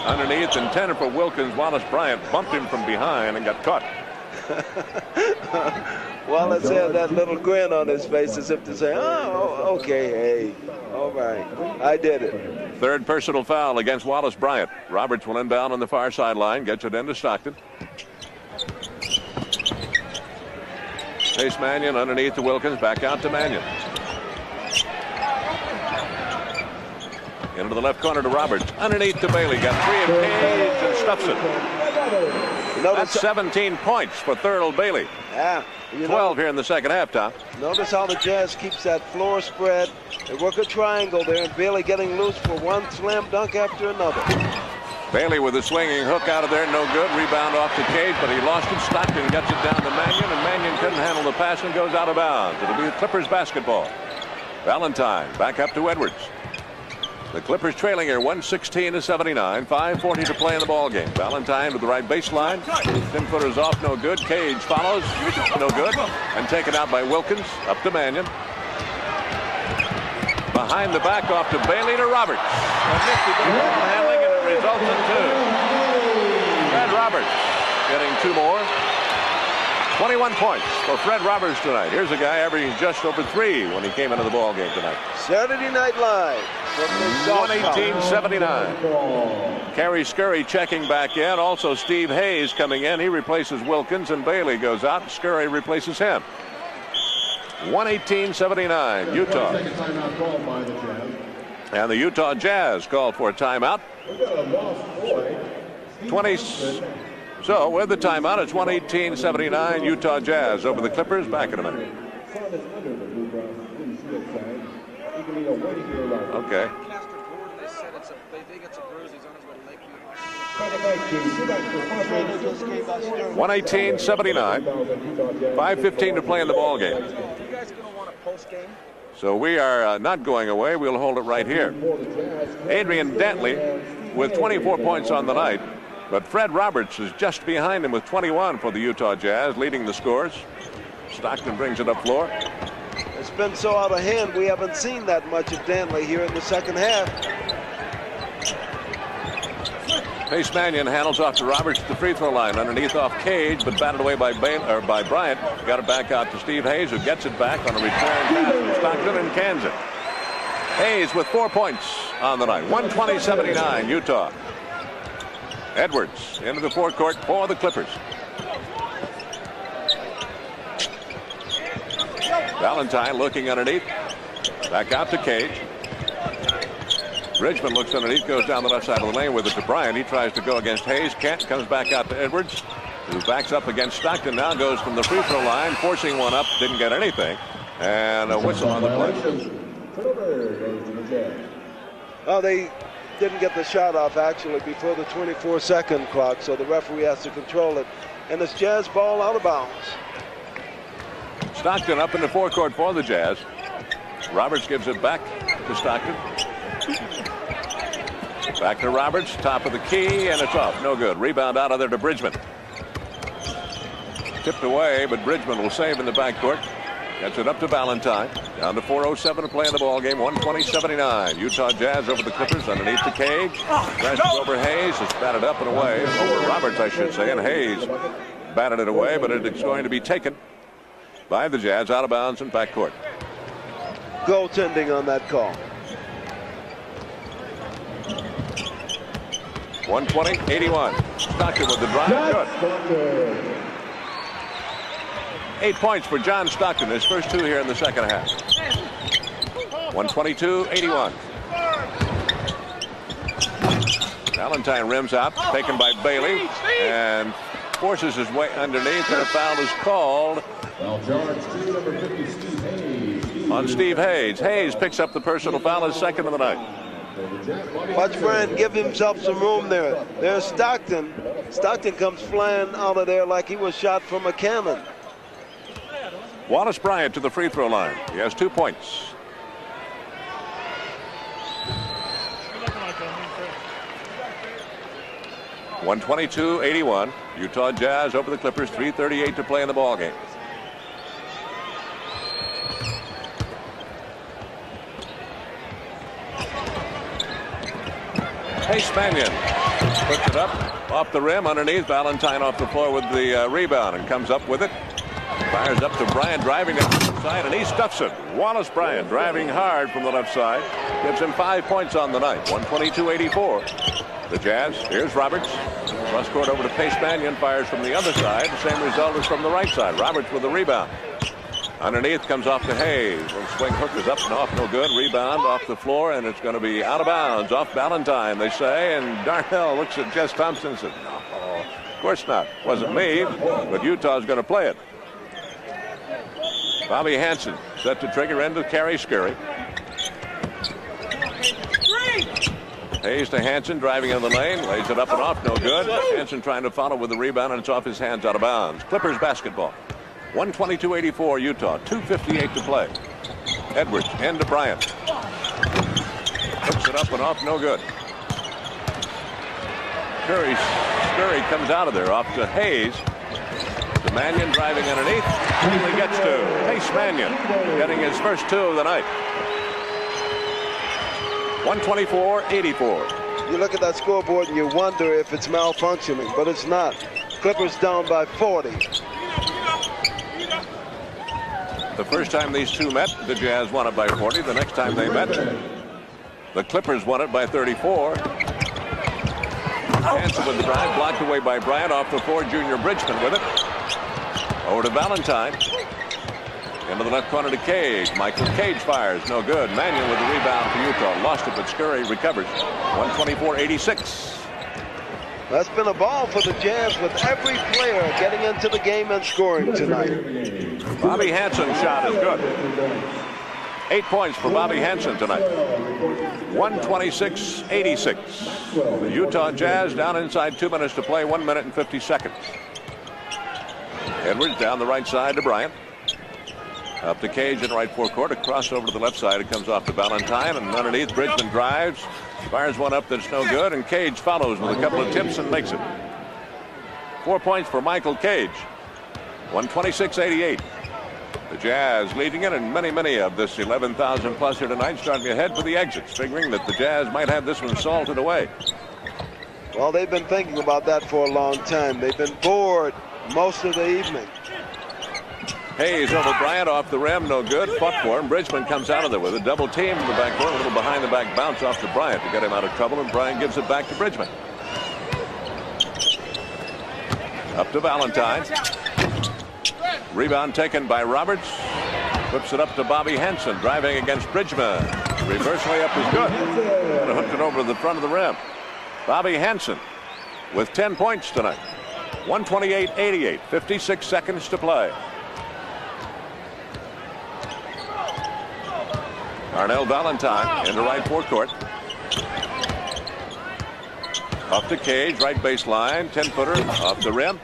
Speaker 2: Underneath, intended for Wilkins. Wallace Bryant bumped him from behind and got caught.
Speaker 1: Wallace had that little grin on his face as if to say, oh, okay, hey, all right, I did it.
Speaker 2: Third personal foul against Wallace Bryant. Roberts will inbound on the far sideline, gets it into Stockton. Pace Mannion underneath to Wilkins, back out to Mannion. Into the left corner to Roberts. Underneath to Bailey. Got 3 of Cage and stuffs it. That's 17 points for Thurl Bailey.
Speaker 1: Yeah.
Speaker 2: 12 here in the second half, Tom.
Speaker 1: Notice how the Jazz keeps that floor spread. They work a triangle there, and Bailey getting loose for one slam dunk after another.
Speaker 2: Bailey with a swinging hook out of there. No good. Rebound off to Cage, but he lost it. Stockton gets it down to Mannion, and Mannion couldn't handle the pass and goes out of bounds. It'll be the Clippers basketball. Valentine back up to Edwards. The Clippers trailing here 116-79. 5:40 to play in the ball game. Valentine to the right baseline. 10-footers off, no good. Cage follows, no good. And taken out by Wilkins. Up to Mannion. Behind the back off to Bailey to Roberts. A nifty handling, and it results in 2. Fred Roberts getting 2 more. 21 points for Fred Roberts tonight. Here's a guy averaging just over 3 when he came into the ball game tonight.
Speaker 1: Saturday Night Live.
Speaker 2: 118-79. Kerry Scurry checking back in. Also Steve Hayes coming in. He replaces Wilkins, and Bailey goes out. Scurry replaces him. 118-79 Utah. And the Utah Jazz called for a timeout. 20. So with the timeout, it's 118-79 Utah Jazz over the Clippers. Back in a minute.
Speaker 4: Brown is under the blue shield sign. He can lead a 1-year run.
Speaker 2: Okay.
Speaker 5: Castor Gordon, they said they think it's a bruise. He's on his way to Lakeview.
Speaker 2: 118-79. 5:15 to play in the ball game.
Speaker 5: You guys going to want a post game?
Speaker 2: So we are not going away. We'll hold it right here. Adrian Dantley with 24 points on the night, but Fred Roberts is just behind him with 21 for the Utah Jazz, leading the scores. Stockton brings it up floor.
Speaker 1: It's been so out of hand, we haven't seen that much of Dantley here in the second half.
Speaker 2: Pace Mannion handles off to Roberts at the free throw line. Underneath off Cage, but batted away by Bryant. Got it back out to Steve Hayes, who gets it back on a return pass from Stockton and cans it. Hayes with 4 points on the night. 120-79 Utah. Edwards into the forecourt for the Clippers. Valentine looking underneath. Back out to Cage. Bridgman looks underneath, goes down the left side of the lane with it to Bryant. He tries to go against Hayes. Can't. Comes back out to Edwards, who backs up against Stockton. Now goes from the free throw line, forcing one up. Didn't get anything. And a whistle on the play.
Speaker 1: Oh, they didn't get the shot off actually before the 24-second clock, so the referee has to control it. And it's Jazz ball out of bounds.
Speaker 2: Stockton up in the forecourt for the Jazz. Roberts gives it back to Stockton. Back to Roberts, top of the key, and it's off. No good. Rebound out of there to Bridgman. Tipped away, but Bridgman will save in the backcourt. Gets it up to Valentine. Down to 4:07 to play in the ball game. 120-79. Utah Jazz over the Clippers underneath the Cage. Presses over Hayes. It's batted up and away. Over Roberts, I should say. And Hayes batted it away, but it's going to be taken by the Jazz out of bounds in backcourt.
Speaker 1: Goaltending on that call.
Speaker 2: 120-81. Stockton with the drive. Good. 8 points for John Stockton, his first 2 here in the second half. 122-81. Valentine rims out, taken by Bailey, and forces his way underneath, and a foul is called on Steve Hayes. Hayes picks up the personal foul, his second of the night.
Speaker 1: Watch Bryant give himself some room there. There's Stockton. Stockton comes flying out of there like he was shot from a cannon.
Speaker 2: Wallace Bryant to the free throw line. He has 2 points. (122-81). Utah Jazz over the Clippers. 3:38 to play in the ball game. Pace Mannion puts it up off the rim underneath. Valentine off the floor with the rebound and comes up with it. Fires up to Bryant, driving down the left side, and he stuffs it. Wallace Bryant driving hard from the left side. Gives him 5 points on the night. 122-84. The Jazz, here's Roberts. Cross court over to Pace Mannion, fires from the other side. The same result as from the right side. Roberts with the rebound. Underneath comes off to Hayes. One swing hook is up and off, no good. Rebound off the floor, and it's going to be out of bounds. Off Valentine, they say. And Darnell looks at Jess Thompson and says, no, of course not. Wasn't me, but Utah's going to play it. Bobby Hansen set to trigger end to Carey Scurry. Hayes to Hansen, driving in the lane, lays it up and off, no good. Hansen trying to follow with the rebound, and it's off his hands, out of bounds. Clippers basketball. 122-84 Utah, 2:58 to play. Edwards, end to Bryant. Hooks it up and off, no good. Scurry comes out of there, off to Hayes. To Mannion, driving underneath. Finally gets to Pace Mannion, getting his first 2 of the night. 124-84.
Speaker 1: You look at that scoreboard and you wonder if it's malfunctioning, but it's not. Clippers down by 40.
Speaker 2: The first time these two met, the Jazz won it by 40. The next time they met, the Clippers won it by 34. Hansen with the drive, blocked away by Bryant. Off the floor, Junior Bridgman with it. Over to Valentine. Into the left corner to Cage. Michael Cage fires. No good. Mannion with the rebound for Utah. Lost it, but Scurry recovers. 124-86.
Speaker 1: That's been a ball for the Jazz with every player getting into the game and scoring tonight.
Speaker 2: Bobby Hansen's shot is good. 8 points for Bobby Hansen tonight. 126-86. The Utah Jazz down inside 2 minutes to play, 1 minute and 50 seconds. Edwards down the right side to Bryant. Up to Cage in right forecourt. A crossover to the left side. It comes off to Valentine, and underneath Bridgman drives. Fires one up that's no good, and Cage follows with a couple of tips and makes it. 4 points for Michael Cage. 126-88. The Jazz leading it, and many of this 11,000 plus here tonight starting to head for the exits, figuring that the Jazz might have this one salted away.
Speaker 1: Well, they've been thinking about that for a long time. They've been bored most of the evening.
Speaker 2: Hayes over Bryant off the rim, no good. Fought for him. Bridgman comes out of there with a double team in the backcourt. A little behind the back bounce off to Bryant to get him out of trouble, and Bryant gives it back to Bridgman. Up to Valentine. Rebound taken by Roberts. Flips it up to Bobby Hansen, driving against Bridgman. Reverse layup is good. And hooked it over the front of the rim. Bobby Hansen with 10 points tonight. 128-88. 56 seconds to play. Arnell Valentine into right forecourt. Off to Cage, right baseline, 10-footer off the rim.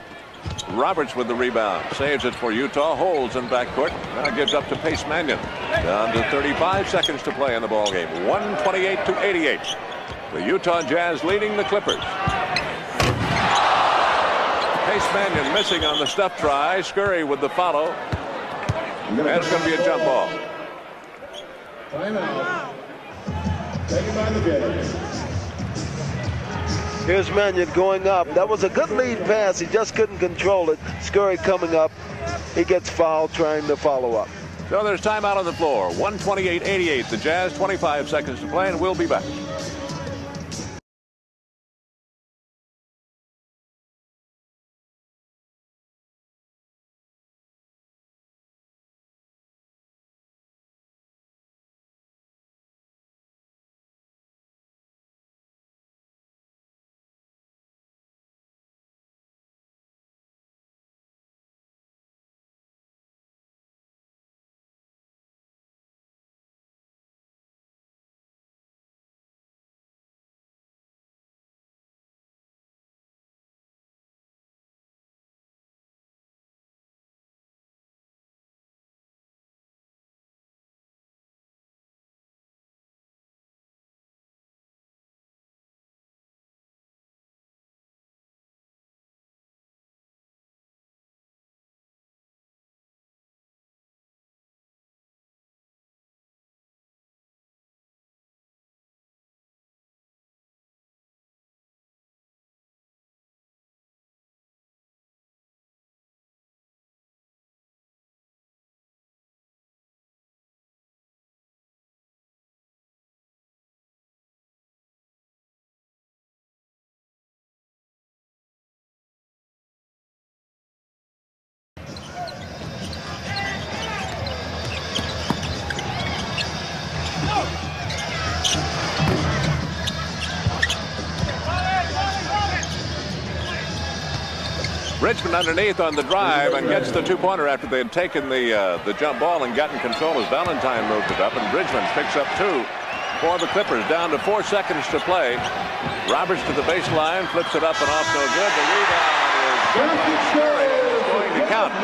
Speaker 2: Roberts with the rebound, saves it for Utah, holds in backcourt. Now gives up to Pace Mannion. Down to 35 seconds to play in the ball game. 128-88. The Utah Jazz leading the Clippers. Pace Mannion missing on the stuff try. Scurry with the follow. That's going to be a jump ball.
Speaker 4: Timeout. Taken by the Jazz.
Speaker 1: Here's Mannion going up. That was a good lead pass. He just couldn't control it. Scurry coming up. He gets fouled trying to follow up.
Speaker 2: So there's timeout on the floor. 128-88. The Jazz, 25 seconds to play, and we'll be back. Bridgman underneath on the drive and gets the two-pointer after they had taken the jump ball and gotten control as Valentine moved it up, and Bridgman picks up two for the Clippers. Down to 4 seconds to play. Roberts to the baseline, flips it up and off, no good. The rebound is going to count,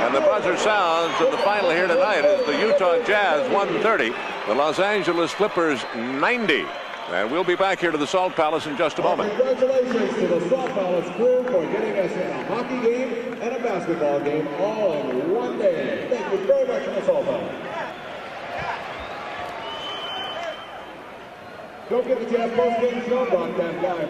Speaker 2: and the buzzer sounds, and the final here tonight is the Utah Jazz 130, the Los Angeles Clippers 90. And we'll be back here to the Salt Palace in just a moment.
Speaker 4: Congratulations to the Salt Palace crew for getting us in a hockey game and a basketball game all in one day. Thank you very much from the Salt Palace. Don't get the Jazz post-game show broadcast live.